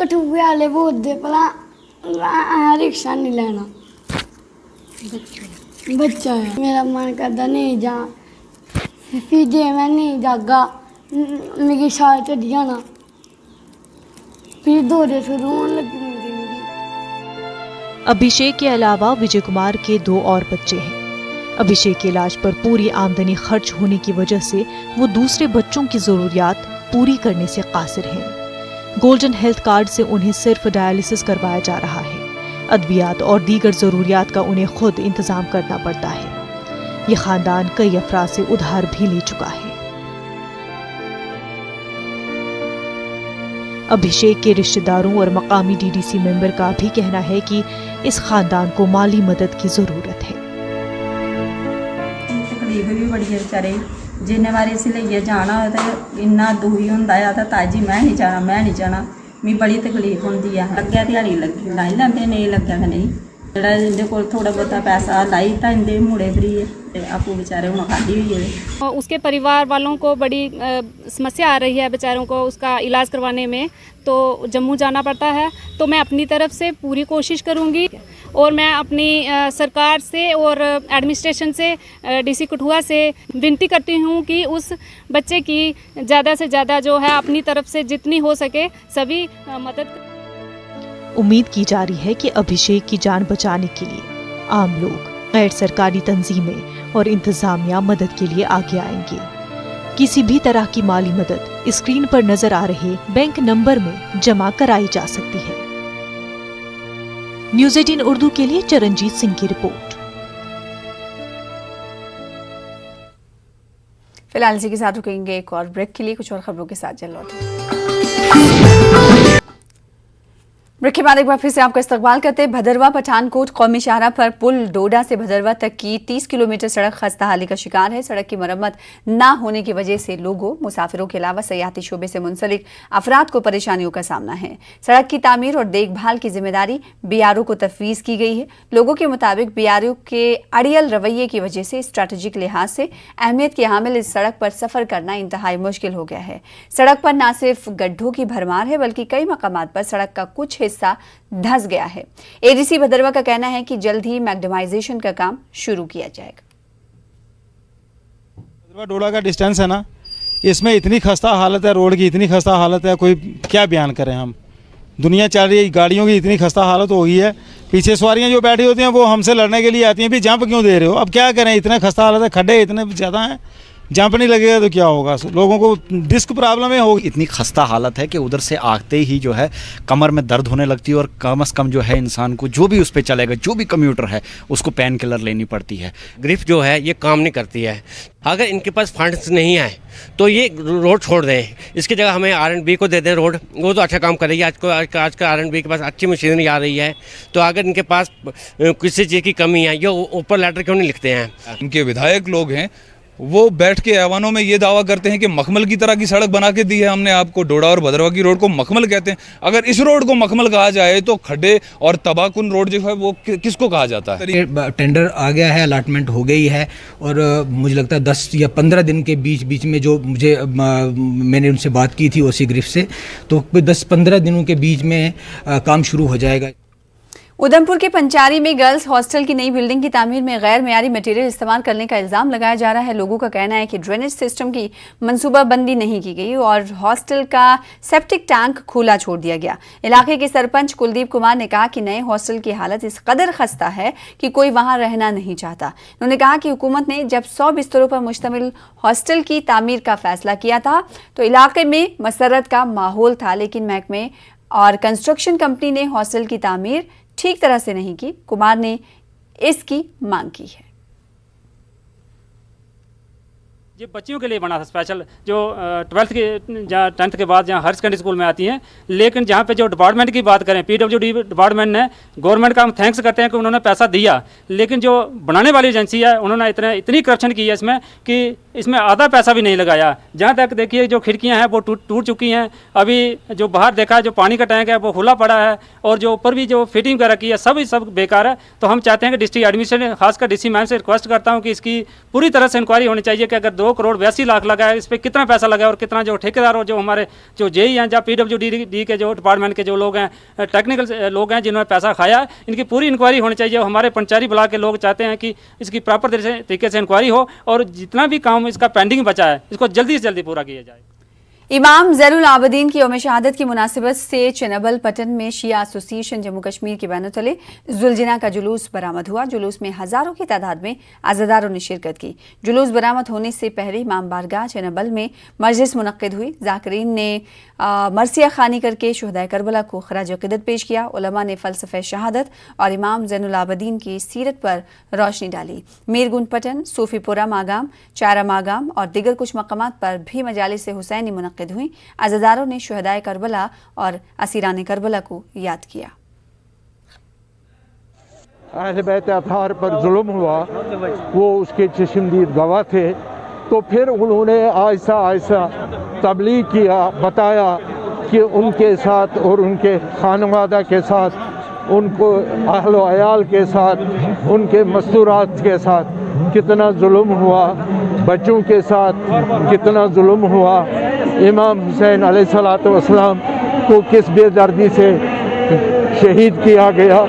कठुए वाले बोलते भला रिक्शा नहीं लेना, बच्चा है मेरा मन करता नहीं जा, फिर जे मैं नहीं जागा मिगी साल चढ़ जाना, फिर दौरे शुरू होने लगी। अभिषेक के अलावा विजय कुमार के 2 और बच्चे हैं। अभिषेक के इलाज पर पूरी आमदनी खर्च होने की वजह से वो दूसरे बच्चों की जरूरियात पूरी करने से कासिर हैं। गोल्डन हेल्थ कार्ड से उन्हें सिर्फ डायलिसिस करवाया जा रहा है। अद्वियात और दीगर जरूरियात का उन्हें खुद इंतजाम करना पड़ता है। ये खानदान कई अफराद से उधार भी ले चुका है। अभिषेक के रिश्तेदारों और मकामी डीडीसी मेंबर का भी कहना है कि इस खानदान को माली मदद की जरूरत है। तकलीफ भी बड़ी है बेचारे, जिन्ने बारी इस लेइयै जाना हो तो इन्ना दुखी होंदा है तो ताजी मैं नहीं जाना मी बड़ी तकलीफ होंदी है। लग्गेआ दिहाड़ी लाई लैंदे, नहीं लग्गेआ तो नहीं। जेह्ड़ा इंदे कोल थोड़ा बहुता पैसा लाई तां इंदे मुड़े फ्री है ते आपूं बेचारे हुण खाली होई गेदे। उसके परिवार वालों को बड़ी समस्या आ रही है बेचारों को उसका इलाज करवाने में, तो जम्मू जाना पड़ता है। तो मैं अपनी तरफ से पूरी कोशिश करूंगी और मैं अपनी सरकार से और एडमिनिस्ट्रेशन से डीसी कठुआ से विनती करती हूं कि उस बच्चे की ज़्यादा से ज़्यादा जो है अपनी तरफ से जितनी हो सके सभी मदद। उम्मीद की जा रही है कि अभिषेक की जान बचाने के लिए आम लोग, गैर सरकारी तंजीमें और इंतजामिया मदद के लिए आगे आएंगे। किसी भी तरह की माली मदद स्क्रीन पर नजर आ रहे बैंक नंबर में जमा कराई जा सकती है। न्यूज़ 18 उर्दू के लिए चिरंजीत सिंह की रिपोर्ट। फिलहाल इसी के साथ रुकेंगे एक और ब्रेक के लिए, कुछ और खबरों के साथ जल्द लौटेंगे। ब्रेक के बाद एक बार फिर से आपका इस्तकबाल करते हैं। भदरवा पठानकोट कौमी शाहरा पर पुल डोडा से भदरवा तक की 30 किलोमीटर सड़क खस्ताहाली का शिकार है। सड़क की मरम्मत न होने की वजह से लोगों, मुसाफिरों के अलावा सयाहती शोबे से मुंसलिक अफराद को परेशानियों का सामना है। सड़क की तामीर और देखभाल की जिम्मेदारी बीआरओ को तफवीज़ की गई है। लोगों के मुताबिक बीआरओ के अड़ियल रवैये की वजह से स्ट्रैटेजिक लिहाज से अहमियत के हामिल इस सड़क पर सफर करना इंतहाई मुश्किल हो गया है। सड़क पर न सिर्फ गड्ढों की भरमार है बल्कि कई मकामात पर सड़क का कुछ हिस्सा धंस गया है। एडीसी भदरवा का कहना है कि जल्द ही मैग्नेमाइजेशन का काम शुरू किया जाएगा। भदरवा डोडा का डिस्टेंस है ना, इसमें इतनी खस्ता हालत है, रोड की इतनी खस्ता हालत है, कोई क्या बयान करें हम। दुनिया चल रही है, गाड़ियों की इतनी खस्ता हालत हो गई है, पीछे सवारियां जो बैठी होती हैं वो हमसे लड़ने के लिए आती हैं, भी जंप क्यों दे रहे हो। अब क्या करें, इतने खस्ता हालत है, खड्डे इतने ज़्यादा हैं, जंप नहीं लगेगा तो क्या होगा, लोगों को डिस्क प्रॉब्लम होगी। इतनी खस्ता हालत है कि उधर से आते ही जो है कमर में दर्द होने लगती है और कम से कम जो है इंसान को जो भी उस पर चलेगा, जो भी कम्यूटर है, उसको पेन किलर लेनी पड़ती है। ग्रिप जो है ये काम नहीं करती है। अगर इनके पास फंड्स नहीं आए तो ये रोड छोड़ दें, इसकी जगह हमें R&B को दे दें रोड, वो तो अच्छा काम करेगी। आज का R&B के पास अच्छी मशीनरी आ रही है, तो अगर इनके पास किसी चीज़ की कमी है, ये ऊपर लेटर क्यों नहीं लिखते हैं। इनके विधायक लोग हैं वो बैठ के ऐवानों में ये दावा करते हैं कि मखमल की तरह की सड़क बना के दी है हमने आपको। डोडा और भदरवा की रोड को मखमल कहते हैं। अगर इस रोड को मखमल कहा जाए तो खड्डे और तबाहकुन रोड जो है वो किसको कहा जाता है। टेंडर आ गया है, अलॉटमेंट हो गई है और मुझे लगता है 10 या 15 दिन के बीच में जो मैंने उनसे बात की थी ओसी ग्रिफ से, तो 10-15 दिनों के बीच में काम शुरू हो जाएगा। उधमपुर के पंचारी में गर्ल्स हॉस्टल की नई बिल्डिंग की तामीर में गैर मेयारी मटेरियल इस्तेमाल करने का इल्जाम लगाया जा रहा है। लोगों का कहना है कि ड्रेनेज सिस्टम की मंसूबाबंदी नहीं की गई और हॉस्टल का सेप्टिक टैंक खुला छोड़ दिया गया। इलाके के सरपंच कुलदीप कुमार ने कहा कि नए हॉस्टल की हालत इस कदर खस्ता है कि कोई वहां रहना नहीं चाहता। उन्होंने कहा कि हुकूमत ने जब 100 बिस्तरों पर मुश्तमिल हॉस्टल की तामीर का फैसला किया था तो इलाके में मसरत का माहौल था, लेकिन महकमे और कंस्ट्रक्शन कंपनी ने हॉस्टल की तामीर ठीक तरह से नहीं की। कुमार ने इसकी मांग की है। ये बच्चियों के लिए बना था स्पेशल, जो 12th के 10th के बाद जहाँ हायर सेकेंडरी स्कूल में आती हैं। लेकिन जहाँ पे जो डिपार्टमेंट की बात करें, PWD डिपार्टमेंट ने, गवर्नमेंट का हम थैंक्स करते हैं कि उन्होंने पैसा दिया, लेकिन जो बनाने वाली एजेंसी है उन्होंने इतनी करप्शन की है इसमें कि इसमें आधा पैसा भी नहीं लगाया। जहाँ तक देखिए जो खिड़कियाँ हैं वो टूट चुकी हैं। अभी जो बाहर देखा है, जो पानी का टैंक है वो खुला पड़ा है और जो ऊपर भी जो फिटिंग कर रखी है सब बेकार है। तो हम चाहते हैं कि डिस्ट्रिक्ट एडमिनिस्ट्रेशन, खासकर DC मैम से रिक्वेस्ट करता हूँ कि इसकी पूरी तरह से इंक्वायरी होनी चाहिए कि अगर 2 करोड़ 82 लाख लगा है, इस पर कितना पैसा लगा है और कितना जो ठेकेदार और जो हमारे जो JE हैं, जहाँ PWD के जो डिपार्टमेंट के जो लोग हैं, टेक्निकल लोग हैं जिन्होंने पैसा खाया, इनकी पूरी इंक्वायरी होनी चाहिए। हमारे पंचायती ब्लॉक के लोग चाहते हैं कि इसकी प्रॉपर तरीके से इंक्वायरी हो और जितना भी काम इसका पेंडिंग बचा है इसको जल्दी से जल्दी पूरा किया जाए। इमाम ज़ैनुल आबदीन की यौम शहादत की मुनासिबत से चनबल पटन में शिया एसोसिएशन जम्मू कश्मीर के बैनर तले जुलजिना का जुलूस बरामद हुआ। जुलूस में हज़ारों की तादाद में अज़ादारों ने शिरकत की। जुलूस बरामद होने से पहले इमाम बारगाह चनबल में मजलिस मुनक्किद हुई। ज़ाकिरीन ने मरसिया खानी करके शुहदाए करबला को खराज अक़ीदत पेश किया। उलमा ने फ़लसफ़े शहादत और इमाम ज़ैनुल आबदीन की सीरत पर रोशनी डाली। मीरगुंड पटन, सूफीपुरा मागाम, चारा मागाम और दीगर कुछ मकामात पर भी मजालिस हुसैनी मुनक्किद हुई। अज़ादारों ने शुहदाए करबला और असीरान करबला को याद किया। अहले बैत अतहार पर जुल्म हुआ, वो उसके चश्मदीद गवाह थे। तो फिर उन्होंने आहिस्ता आहिस्ता तबलीग किया, बताया कि उनके साथ और उनके खानवादा के साथ, उनको अहल अयाल के साथ, उनके मस्तूरात के साथ कितना जुल्म हुआ, बच्चों के साथ कितना जुल्म हुआ, इमाम हुसैन अलैहिस्सलातु वस्सलाम को किस बेदर्दी से शहीद किया गया।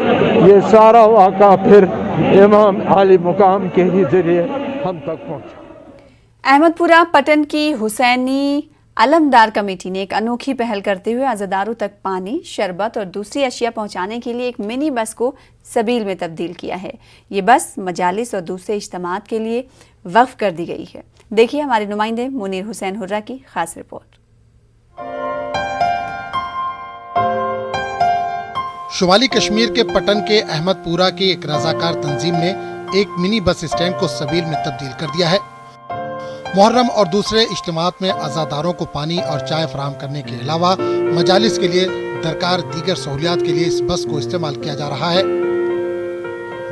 ये सारा वाक़ा फिर इमाम आली मुकाम के ही ज़रिए हम तक पहुँचा। अहमदपुरा पटन की हुसैनी अलमदार कमेटी ने एक अनोखी पहल करते हुए अज़ादारों तक पानी, शरबत और दूसरी अशिया पहुंचाने के लिए एक मिनी बस को सबील में तब्दील किया है। ये बस मजालिस और दूसरे इज्तिमात के लिए वक्फ कर दी गई है। देखिए हमारे नुमाइंदे मुनीर हुसैन हुर्रा की खास रिपोर्ट। शुमाली कश्मीर के पटन के अहमदपुरा की एक रजाकार तंजीम ने एक मिनी बस स्टैंड को सबील में तब्दील कर दिया है। मुहर्रम और दूसरे इज्तिमात में अज़ादारों को पानी और चाय फराहम करने के अलावा मजालिस के लिए दरकार दीगर सहूलियात के लिए इस बस को इस्तेमाल किया जा रहा है।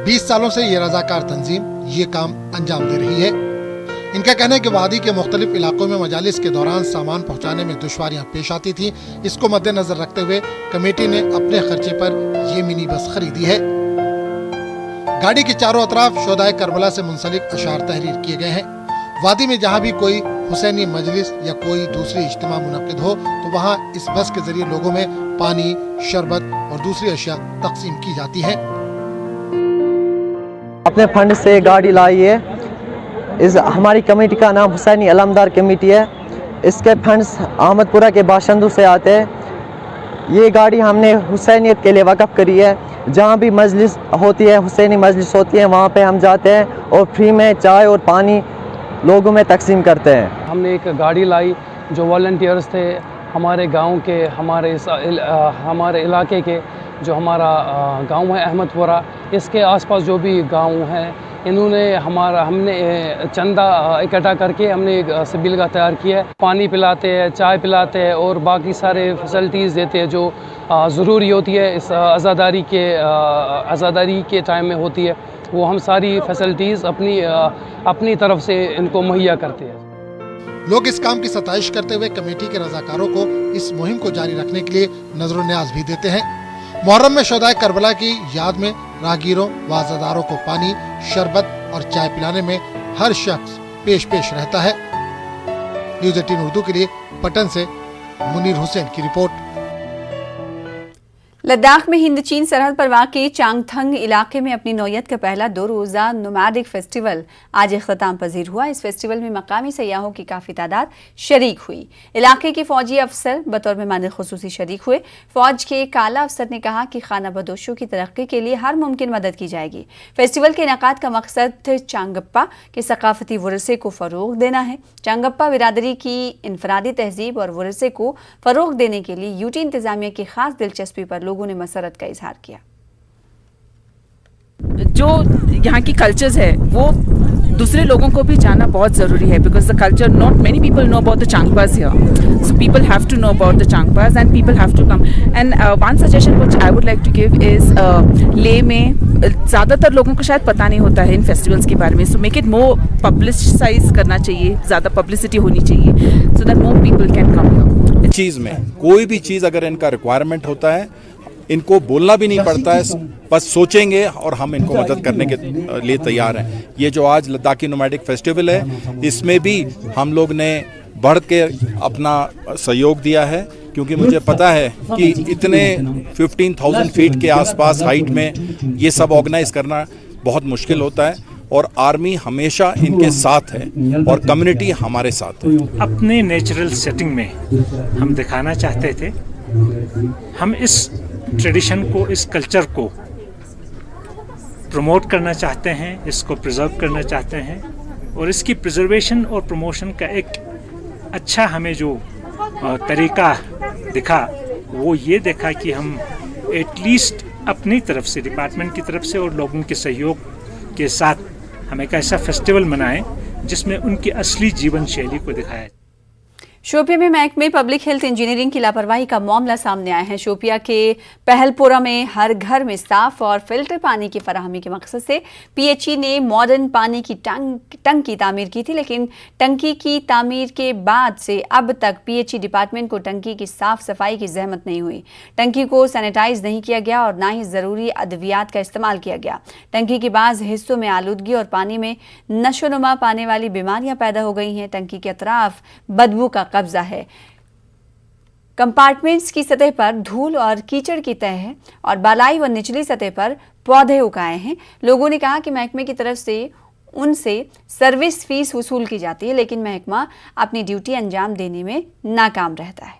20 सालों से ये रजाकार तंजीम ये काम अंजाम दे रही है। इनका कहना है कि वादी के मुख्तलिफ इलाकों में मजालिस के दौरान सामान पहुँचाने में दुश्वारियाँ पेश आती थी। इसको मद्देनजर रखते हुए कमेटी ने अपने खर्चे पर ये मिनी बस खरीदी है। गाड़ी के चारों अतराफ शोदाए करबला से मुंसलिक अशार तहरीर किए गए हैं। वादी में जहाँ भी कोई हुसैनी मजलिस या कोई दूसरी इज्तिमा मुनक्किद हो तो वहाँ इस बस के जरिए लोगों में पानी, शरबत और दूसरी अशिया तकसीम की जाती है। अपने फंड से गाड़ी लाई है। इस हमारी कमेटी का नाम हुसैनी अलमदार कमेटी है। इसके फंड्स अहमदपुरा के बाशिंदों से आते हैं। ये गाड़ी हमने हुसैनियत के लिए वक़्फ़ करी है। जहाँ भी मजलिस होती है, हुसैनी मजलिस होती है, वहाँ पे हम जाते हैं और फ्री में चाय और पानी लोगों में तकसीम करते हैं। हमने एक गाड़ी लाई जो वॉलंटियर्स थे हमारे गांव के, हमारे इलाके के, जो हमारा गांव है अहमदपुरा, इसके आसपास जो भी गांव हैं, इन्होंने हमने चंदा इकट्ठा करके हमने एक सबिल का तैयार किया है। पानी पिलाते हैं, चाय पिलाते हैं और बाकी सारे फैसिलिटीज़ देते हैं जो ज़रूरी होती है इस आज़ादारी के टाइम में होती है। वो हम सारी फैसिलिटीज़ अपनी तरफ से इनको मुहैया करते हैं। लोग इस काम की सताइश करते हुए कमेटी के रजाकारों को इस मुहिम को जारी रखने के लिए नजर न्याज भी देते हैं। मुहर्रम में शोदाए करबला की याद में राहगीरों व अज़ादारों को पानी, शरबत और चाय पिलाने में हर शख्स पेश रहता है। न्यूज़ 18 उर्दू के लिए पटन से मुनीर हुसैन की रिपोर्ट। लद्दाख में हिंद चीन सरहद पर वाक़ई चांगथंग इलाके में अपनी नौयत का पहला 2 रोज़ा नोमैडिक फेस्टिवल आज इख्तिताम पजीर हुआ। इस फेस्टिवल में मकामी सयाहों की काफ़ी तादाद शरीक हुई। इलाके के फौजी अफसर बतौर मेहमान खुसूसी शरीक हुए। फौज के काला अफसर ने कहा कि खाना बदोशों की तरक्की के लिए हर मुमकिन मदद की जाएगी। फेस्टिवल के इनेकाद का मकसद चांगप्पा के सकाफती वरसे को फ़रोग देना है। चांगप्पा बिरादरी की इनफरादी तहजीब और वरसे को फ़रोग देने के लिए यूटी इंतज़ामिया की खास दिलचस्पी पर लोगों ने मसरत का इजहार किया। जो यहाँ की कल्चर्स है वो दूसरे लोगों को भी जानना बहुत ज़रूरी है, because the culture, not many people know about the Changpas here, so people have to know about the Changpas and people have to come. And one suggestion which I would like to give is, Leh में ज़्यादातर लोगों को शायद पता नहीं होता है इन festivals के बारे में, so make it more publicise करना चाहिए, ज़्यादा पब्लिसिटी होनी चाहिए so that more people can come here. चीज़ में कोई भी चीज़ अगर इनका रिक्वायरमेंट होता है, इनको बोलना भी नहीं पड़ता है, बस सोचेंगे और हम इनको मदद करने के लिए तैयार हैं। ये जो आज लद्दाखी नोमैडिक फेस्टिवल है, इसमें भी हम लोग ने बढ़ के अपना सहयोग दिया है, क्योंकि मुझे पता है कि इतने 15,000 फीट के आसपास हाइट में ये सब ऑर्गेनाइज करना बहुत मुश्किल होता है और आर्मी हमेशा इनके साथ है और कम्युनिटी हमारे साथ है। अपने नेचुरल सेटिंग में हम दिखाना चाहते थे, हम इस ट्रेडिशन को, इस कल्चर को प्रमोट करना चाहते हैं, इसको प्रिजर्व करना चाहते हैं और इसकी प्रिजर्वेशन और प्रमोशन का एक अच्छा हमें जो तरीका दिखा वो ये देखा कि हम एटलीस्ट अपनी तरफ से, डिपार्टमेंट की तरफ से और लोगों के सहयोग के साथ हम एक ऐसा फेस्टिवल मनाएं जिसमें उनकी असली जीवन शैली को दिखाया। शोपिया में महकमे पब्लिक हेल्थ इंजीनियरिंग की लापरवाही का मामला सामने आया है। शोपिया के पहलपुरा में हर घर में साफ और फिल्टर पानी की फराहमी के मकसद से पीएचई ने मॉडर्न पानी की टंकी तामीर की थी, लेकिन टंकी की तामीर के बाद से अब तक पीएचई डिपार्टमेंट को टंकी की साफ सफाई की जहमत नहीं हुई। टंकी को सैनिटाइज नहीं किया गया और ना ही ज़रूरी अद्वियात का इस्तेमाल किया गया। टंकी के बाज़ हिस्सों में आलूदगी और पानी में नशोनुमा पाने वाली बीमारियां पैदा हो गई हैं। टंकी के अतराफ बदबू का कब्जा है। कंपार्टमेंट्स की सतह पर धूल और कीचड़ की तह है और बालाई व निचली सतह पर पौधे उगाए हैं। लोगों ने कहा कि महकमे की तरफ से उनसे सर्विस फीस वसूल की जाती है, लेकिन महकमा अपनी ड्यूटी अंजाम देने में नाकाम रहता है।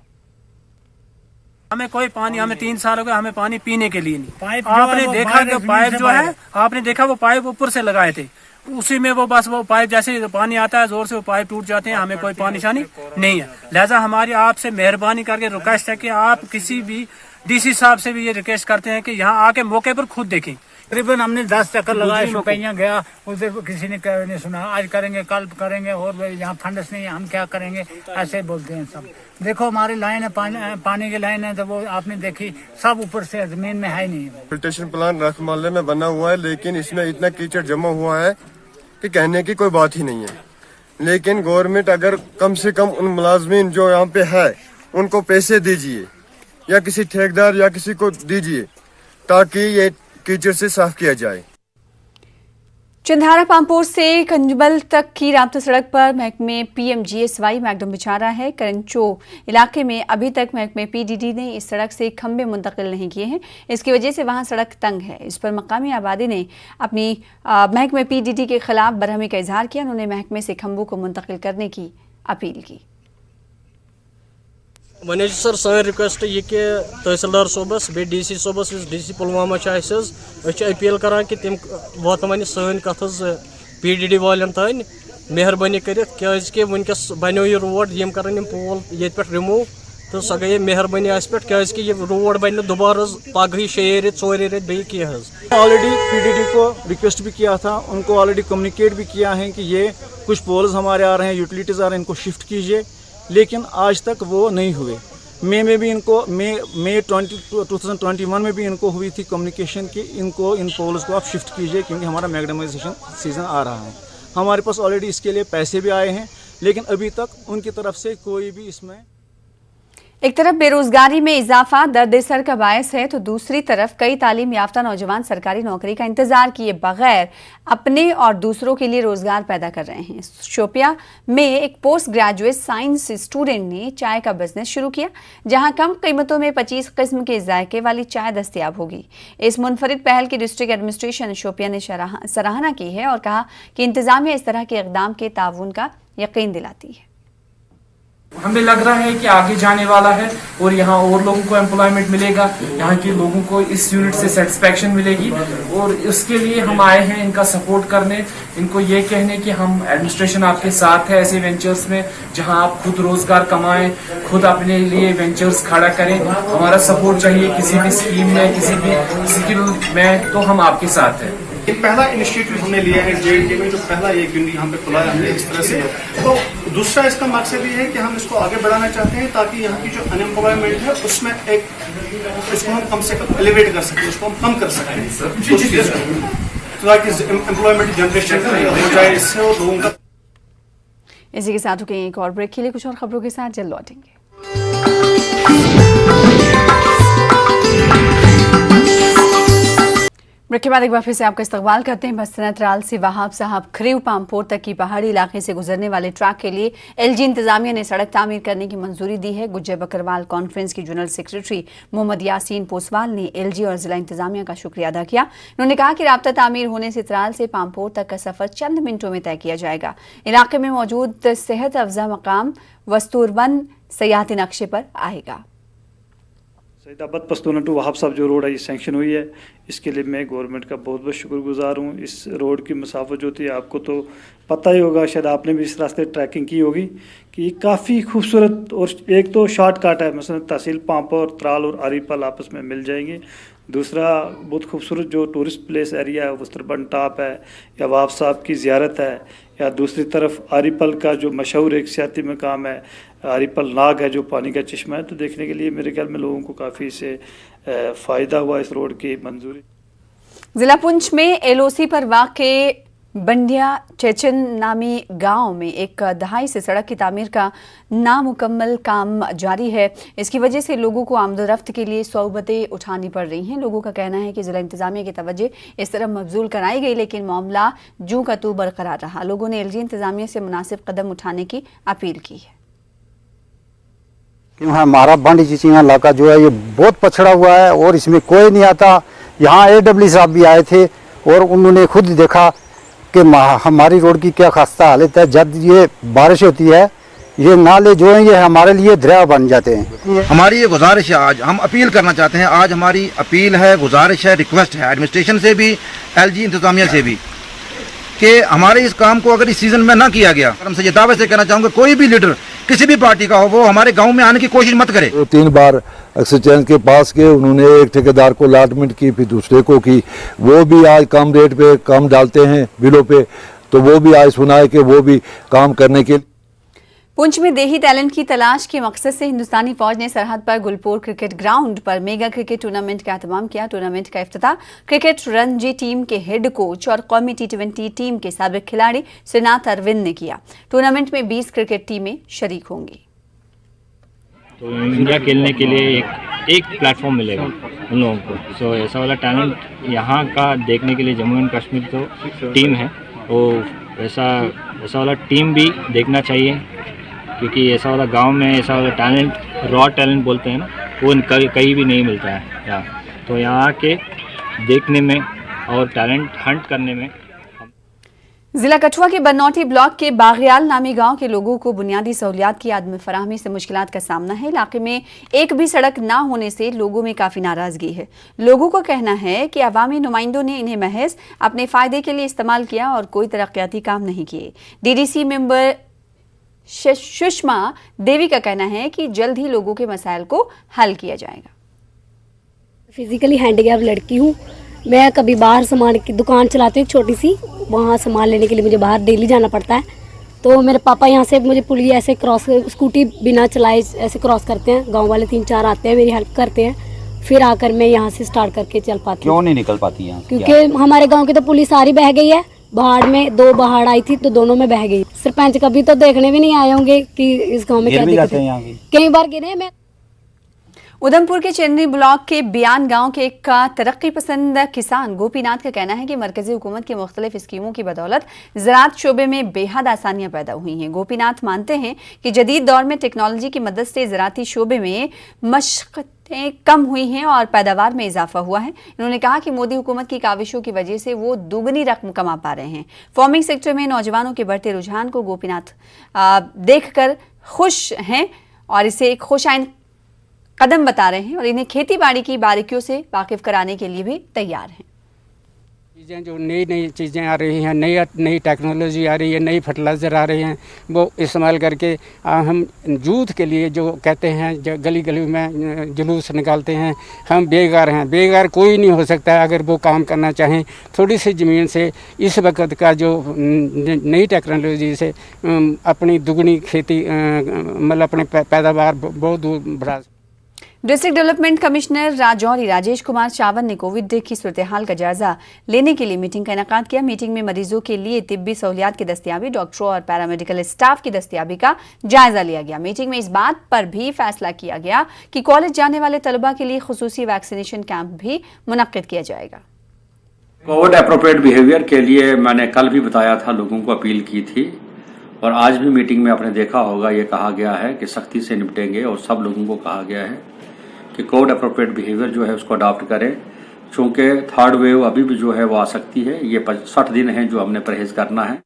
हमें कोई पानी, हमें 3 साल हो गए, हमें पानी पीने के लिए नहीं। आपने देखा कि पाइप जो है, आपने देखा वो पाइप ऊपर से लगाए थे, उसी में वो बस वो पाइप जैसे पानी आता है जोर से वो पाइप टूट जाते हैं। हमें कोई पानी शानी नहीं है। लिहाजा हमारी आपसे मेहरबानी करके रिक्वेस्ट है कि आप किसी भी डीसी साहब से भी ये रिक्वेस्ट करते हैं कि यहाँ आके मौके पर खुद देखें तकरीबन हमने 10 चक्कर लगाए, शुपैया गया, उधर किसी ने नहीं सुना। आज करेंगे, कल करेंगे, और यहाँ फंड्स नहीं, हम क्या करेंगे, ऐसे बोलते हैं सब। देखो हमारी लाइन है, पानी की लाइन है, तो वो आपने देखी सब ऊपर से, जमीन में है नहीं। फिल्ट्रेशन प्लांट रख मोहल्ले में बना हुआ है, लेकिन इसमें इतना कीचड़ जमा हुआ है कि कहने की कोई बात ही नहीं है। लेकिन गवर्नमेंट अगर कम से कम उन मुलाजमीन जो यहाँ पे है उनको पैसे दीजिए, या किसी ठेकेदार या किसी को दीजिए, ताकि ये कीचड़ से साफ किया जाए। चिंधारा पामपोर से कंजबल तक की राब्ता सड़क पर महकमे PMGSY मैकडम बिछा रहा है। करंचो इलाके में अभी तक महकमे PDD ने इस सड़क से खंबे मुंतकिल नहीं किए हैं। इसकी वजह से वहां सड़क तंग है। इस पर मकामी आबादी ने अपनी महकमे PDD के खिलाफ बरहमी का इजहार किया। उन्होंने महकमे से खंबों को मुंतकिल करने की अपील की। वन सर सन रिक्वेस्ट यह कि तहसीलदार सोबस बे DC Sobers DC Pulwama appeal करान कि तम वात सन कथ PDD वालन तान मेहरबानी कर वनकस बनो यह रोड यम कर पोल ये पे रिमूव तो सह गई मेहरबानी आस पे क्या यह रोड बन दोबारा पगह 6 रेत 4 रेत बे कह ऑलरेडी PDD को रिक्वेस्ट भी किया था, उनको ऑलरेडी कम्युनिकेट भी किया है कि ये कुछ पोल्स हमारे आ रहे हैं, यूटिलिटीज़ आ रहे हैं, इनको शिफ्ट कीजिए, लेकिन आज तक वो नहीं हुए। मई में भी इनको मई 2021 में भी इनको हुई थी कम्युनिकेशन कि इनको इन पोल्स को आप शिफ्ट कीजिए क्योंकि हमारा मैग्नेमाइजेशन सीज़न आ रहा है। हमारे पास ऑलरेडी इसके लिए पैसे भी आए हैं, लेकिन अभी तक उनकी तरफ से कोई भी इसमें एक तरफ बेरोजगारी में इजाफा दर्द सर का बायस है, तो दूसरी तरफ कई तालीम याफ्ता नौजवान सरकारी नौकरी का इंतजार किए बगैर अपने और दूसरों के लिए रोजगार पैदा कर रहे हैं। शोपिया में एक पोस्ट ग्रेजुएट साइंस स्टूडेंट ने चाय का बिजनेस शुरू किया, जहां कम कीमतों में 25 किस्म के जायके वाली चाय दस्तयाब होगी। इस मुनफरिद पहल की डिस्ट्रिक्ट एडमिनिस्ट्रेशन शोपिया ने सराहना की है और कहा कि इंतजामिया इस तरह के इकदाम के ताउन का यकीन दिलाती है। हमें लग रहा है कि आगे जाने वाला है और यहाँ और लोगों को एम्प्लॉयमेंट मिलेगा, यहाँ के लोगों को इस यूनिट से सेटिस्फेक्शन मिलेगी और उसके लिए हम आए हैं इनका सपोर्ट करने, इनको ये कहने कि हम एडमिनिस्ट्रेशन आपके साथ है ऐसे वेंचर्स में जहाँ आप खुद रोजगार कमाएं, खुद अपने लिए वेंचर्स खड़ा करें। हमारा सपोर्ट चाहिए किसी भी स्कीम में, किसी भी स्किल में, तो हम आपके साथ हैं। पहला इनिशिएटिव हमने लिया है JNK में, जो पहला एक यूनिट यहाँ पे खुला है हमने इस तरह से। तो दूसरा इसका मकसद ये है कि हम इसको आगे बढ़ाना चाहते हैं ताकि यहाँ की जो अनएम्प्लॉयमेंट है उसमें इसको हम कम से कम एलिवेट कर सकें, उसको हम कम कर सकते हैं ताकि एम्प्लॉयमेंट जनरेशन हो जाए इससे और लोगों का। इसी के साथ रुकेंगे एक और ब्रेक के लिए, कुछ और खबरों के साथ जल्द लौटेंगे। ब्रेक के बाद एक बार फिर से आपका इस्तकबाल करते हैं। मस्तना त्राल से वहाब साहब खरीव पामपोर तक की पहाड़ी इलाके से गुजरने वाले ट्रैक के लिए LG इंतजामिया ने सड़क तामीर करने की मंजूरी दी है। गुज्जर बकरवाल कॉन्फ्रेंस की जनरल सेक्रेटरी मोहम्मद यासीन पोसवाल ने LG और जिला इंतजामिया का शुक्रिया अदा किया। उन्होंने कहा कि राब्ता तामीर होने से त्राल से पामपोर तक का सफर चंद मिनटों में तय किया जाएगा। इलाके में मौजूद सेहत अफजा मकाम वस्तूरबंद सयाहती नक्शे पर आएगा। सईदाबाद पस्तूना टू वहाब साहब जो रोड है ये सैंक्शन हुई है, इसके लिए मैं गवर्नमेंट का बहुत बहुत शुक्रगुजार हूँ। इस रोड की मुसाफत जो थी आपको तो पता ही होगा, शायद आपने भी इस रास्ते ट्रैकिंग की होगी कि काफ़ी खूबसूरत और एक तो शॉर्टकट है, मसलन तहसील पामपोर, त्राल और आरीपल आपस में मिल जाएंगे। दूसरा बहुत खूबसूरत जो टूरिस्ट प्लेस एरिया है वस्तरबंद टॉप है या वहाब साहब की ज़ियारत है, या दूसरी तरफ आरीपल का जो मशहूर एक सियाती मकाम है आरीपल नाग है जो पानी का चश्मा है, तो देखने के लिए मेरे ख्याल में लोगों को काफ़ी इससे फ़ायदा हुआ इस रोड की मंजूरी। जिला पुंछ में LOC पर वाक़े बंडिया चेचन नामी गांव में एक दहाई से सड़क की तामीर का नामुकम्मल काम जारी है। इसकी वजह से लोगों को आमदोरफ्त के लिए सोबतें उठानी पड़ रही हैं। लोगों का कहना है कि जिला इंतजामिया की तवज्जो इस तरह मबजूल कराई गई, लेकिन मामला जूं का तू बरकरार रहा। लोगों ने LG इंतजामिया से मुनासिब कदम उठाने की अपील की है। हमारा बंडी चिचिंगा इलाका जो है ये बहुत पछड़ा हुआ है और इसमें कोई नहीं आता। यहाँ AW साहब भी आए थे और उन्होंने खुद देखा कि हमारी रोड की क्या खस्ता हालत है। जब ये बारिश होती है ये नाले जो हैं ये हमारे लिए दरिया बन जाते हैं। हमारी ये गुजारिश है, आज हम अपील करना चाहते हैं, आज हमारी अपील है, गुजारिश है, रिक्वेस्ट है एडमिनिस्ट्रेशन से भी, LG इंतजामिया से भी कि हमारे इस काम को अगर इस सीजन में ना किया गया, हमसे ये दावे से कहना चाहूँगा कोई भी लीडर किसी भी पार्टी का हो वो हमारे गांव में आने की कोशिश मत करे। 3 बार एक्सचेंज के पास के, उन्होंने एक ठेकेदार को अलॉटमेंट की, फिर दूसरे को की, वो भी आज कम रेट पे कम डालते हैं बिलों पे, तो वो भी आज सुना है कि वो भी काम करने के। पुंछ में देही टैलेंट की तलाश के मकसद से हिंदुस्तानी फौज ने सरहद पर गुलपोर क्रिकेट ग्राउंड पर मेगा क्रिकेट टूर्नामेंट का एहतमाम किया। टूर्नामेंट का इफ्तिताह क्रिकेट रणजी टीम के हेड कोच और कौमी T20 टीम के साबिक खिलाड़ी श्रीनाथ अरविंद ने किया। टूर्नामेंट में 20 क्रिकेट टीमें शरीक होंगी। तो इंडिया खेलने के लिए एक प्लेटफॉर्म मिलेगा उन लोगों को। सो ऐसा वाला टैलेंट यहाँ का देखने के लिए जम्मू एंड कश्मीर तो टीम है, वो ऐसा वाला टीम भी देखना चाहिए, क्योंकि ऐसा वाला गांव में ऐसा वाला टैलेंट, रॉ टैलेंट बोलते हैं ना, वो कहीं भी नहीं मिलता है यहाँ। तो यहाँ के देखने में और टैलेंट हंट करने में। जिला कठुआ के बनौटी ब्लॉक के बागियाल नामी गांव के लोगों को बुनियादी सहूलियात की आदम फराहमी से मुश्किलात का सामना है। इलाके में एक भी सड़क ना होने से लोगों में काफ़ी नाराजगी है। लोगों का कहना है कि अवामी नुमाइंदों ने इन्हें महज अपने फ़ायदे के लिए इस्तेमाल किया और कोई तरक्याती काम नहीं किए। DDC मेंबर सुषमा देवी का कहना है कि जल्द ही लोगों के मसाइल को हल किया जाएगा। फिजिकली हैंडीकैप लड़की हूँ। मैं कभी बाहर सामान की दुकान चलाती हूँ छोटी सी, वहाँ सामान लेने के लिए मुझे बाहर डेली जाना पड़ता है। तो मेरे पापा यहाँ से मुझे पुलिया ऐसे क्रॉस, स्कूटी बिना चलाए ऐसे क्रॉस करते हैं। गांव वाले 3-4 आते हैं, मेरी हेल्प करते हैं, फिर आकर मैं यहाँ से स्टार्ट करके चल पाती हूँ। क्यों नहीं निकल पाती यहाँ? क्योंकि हमारे गाँव की तो पुलिस सारी बह गई है। बाढ़ में 2 बाढ़ आई थी तो दोनों में बह गई। सरपंच कभी तो देखने भी नहीं आए होंगे कि इस गांव में क्या दिक्कत है। कई बार गिरे। मैं उधमपुर के चेन्नई ब्लॉक के बियान गांव के एक तरक्की पसंद किसान गोपीनाथ का कहना है कि मरकजी हुकूमत की मुख्तलिफ स्कीमों की बदौलत ज़राअत शोबे में बेहद आसानियां पैदा हुई हैं। गोपीनाथ मानते हैं कि जदीद दौर में टेक्नोलॉजी की मदद से ज़राअती शोबे में मशक्क़तें कम हुई हैं और पैदावार में इजाफा हुआ है। इन्होंने कहा कि मोदी हुकूमत की काविशों की वजह से वो दुगनी रकम कमा पा रहे हैं। फार्मिंग सेक्टर में नौजवानों के बढ़ते रुझान को गोपीनाथ देखकर खुश हैं और इसे एक खुशाइन कदम बता रहे हैं और इन्हें खेती बाड़ी की बारीकियों से वाकिफ कराने के लिए भी तैयार हैं। चीज़ें जो नई चीज़ें आ रही हैं, नई टेक्नोलॉजी आ रही है, नई फर्टिलाइज़र आ रहे हैं, वो इस्तेमाल करके हम यूथ के लिए जो कहते हैं, जो गली गली में जुलूस निकालते हैं, हम बेकार हैं। बेकार कोई नहीं हो सकता है अगर वो काम करना चाहें। थोड़ी सी ज़मीन से इस वक्त का जो नई टेक्नोलॉजी से अपनी दुगनी खेती मतलब अपने पैदावार बहुत दूर बढ़ा। District development commissioner Rajouri Rajesh Kumar Chavan ने कोविड की सूरत हाल का जायजा लेने के लिए मीटिंग का इनेकाद किया। मीटिंग में मरीजों के लिए तिब्बी सहूलियात की दस्तियाबी, डॉक्टरों और पैरामेडिकल स्टाफ की दस्तियाबी का जायजा लिया गया। मीटिंग में इस बात पर भी फैसला किया गया कि कॉलेज जाने वाले तलबा के लिए खुसूसी वैक्सीनेशन कैंप भी मुनक्किद किया जाएगा। कोविड एप्रोप्रिएट बिहेवियर के लिए मैंने कल भी बताया था, लोगों को अपील की थी और आज भी मीटिंग में आपने देखा होगा ये कहा गया है कि सख्ती से निपटेंगे और सब लोगों को कहा गया है कि कोविड एप्रोप्रिएट बिहेवियर जो है उसको अडॉप्ट करें, चूँकि 3rd वेव अभी भी जो है वो आ सकती है। ये 60 दिन हैं जो हमने परहेज करना है।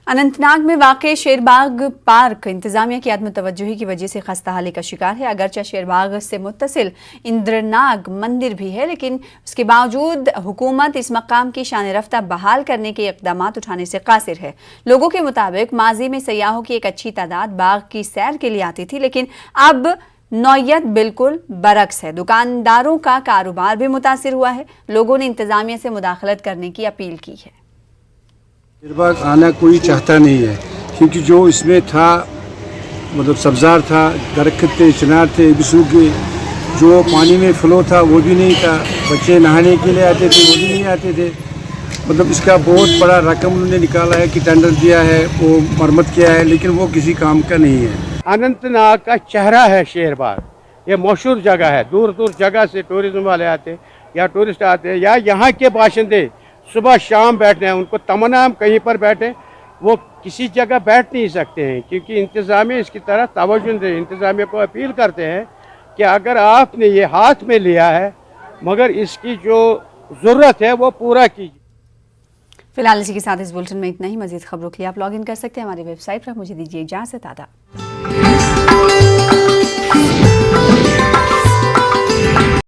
अनंतनाग में वाक़े शेरबाग पार्क इंतजामिया की आदम तवज्जुही की वजह से खस्ताहाली का शिकार है। अगरचे शेरबाग से मुत्तसिल इंद्रनाग मंदिर भी है, लेकिन उसके बावजूद हुकूमत इस मकाम की शान रफ्ता बहाल करने के इक़दाम उठाने से कासिर है। लोगों के मुताबिक माजी में सयाहों की एक अच्छी तादाद बाग की सैर के लिए आती थी, लेकिन अब नौयत बिल्कुल बरक्स है। दुकानदारों का कारोबार भी मुतासिर हुआ है। लोगों ने इंतजामिया से मुदाखलत करने की अपील की है। शेरबाग आना कोई चाहता नहीं है, क्योंकि जो इसमें था मतलब सब्ज़ार था, दरख्त थे, चिनार थे, बिसू के, जो पानी में फ्लो था वो भी नहीं था। बच्चे नहाने के लिए आते थे वो भी नहीं आते थे। मतलब इसका बहुत बड़ा रकम उन्होंने निकाला है कि टेंडर दिया है, वो मरम्मत किया है, लेकिन वो किसी काम का नहीं है। अनंतनाग का चेहरा है शेरबाग। ये मशहूर जगह है, दूर दूर जगह से टूरिज्म वाले आते हैं या टूरिस्ट आते हैं या यहाँ के बाशिंदे सुबह शाम बैठने हैं। उनको तमन्ना कहीं पर बैठे, वो किसी जगह बैठ नहीं सकते हैं, क्योंकि इंतज़ामिया इसकी तरह तवज्जो नहीं दे। इंतज़ामिया को अपील करते हैं कि अगर आपने ये हाथ में लिया है मगर इसकी जो ज़रूरत है वो पूरा कीजिए। फिलहाल इसी के साथ इस बुलेटिन में इतना ही। मजीद खबरों के लिए आप लॉग इन कर सकते हैं हमारी वेबसाइट पर। मुझे दीजिए इजाज़त। आदाब।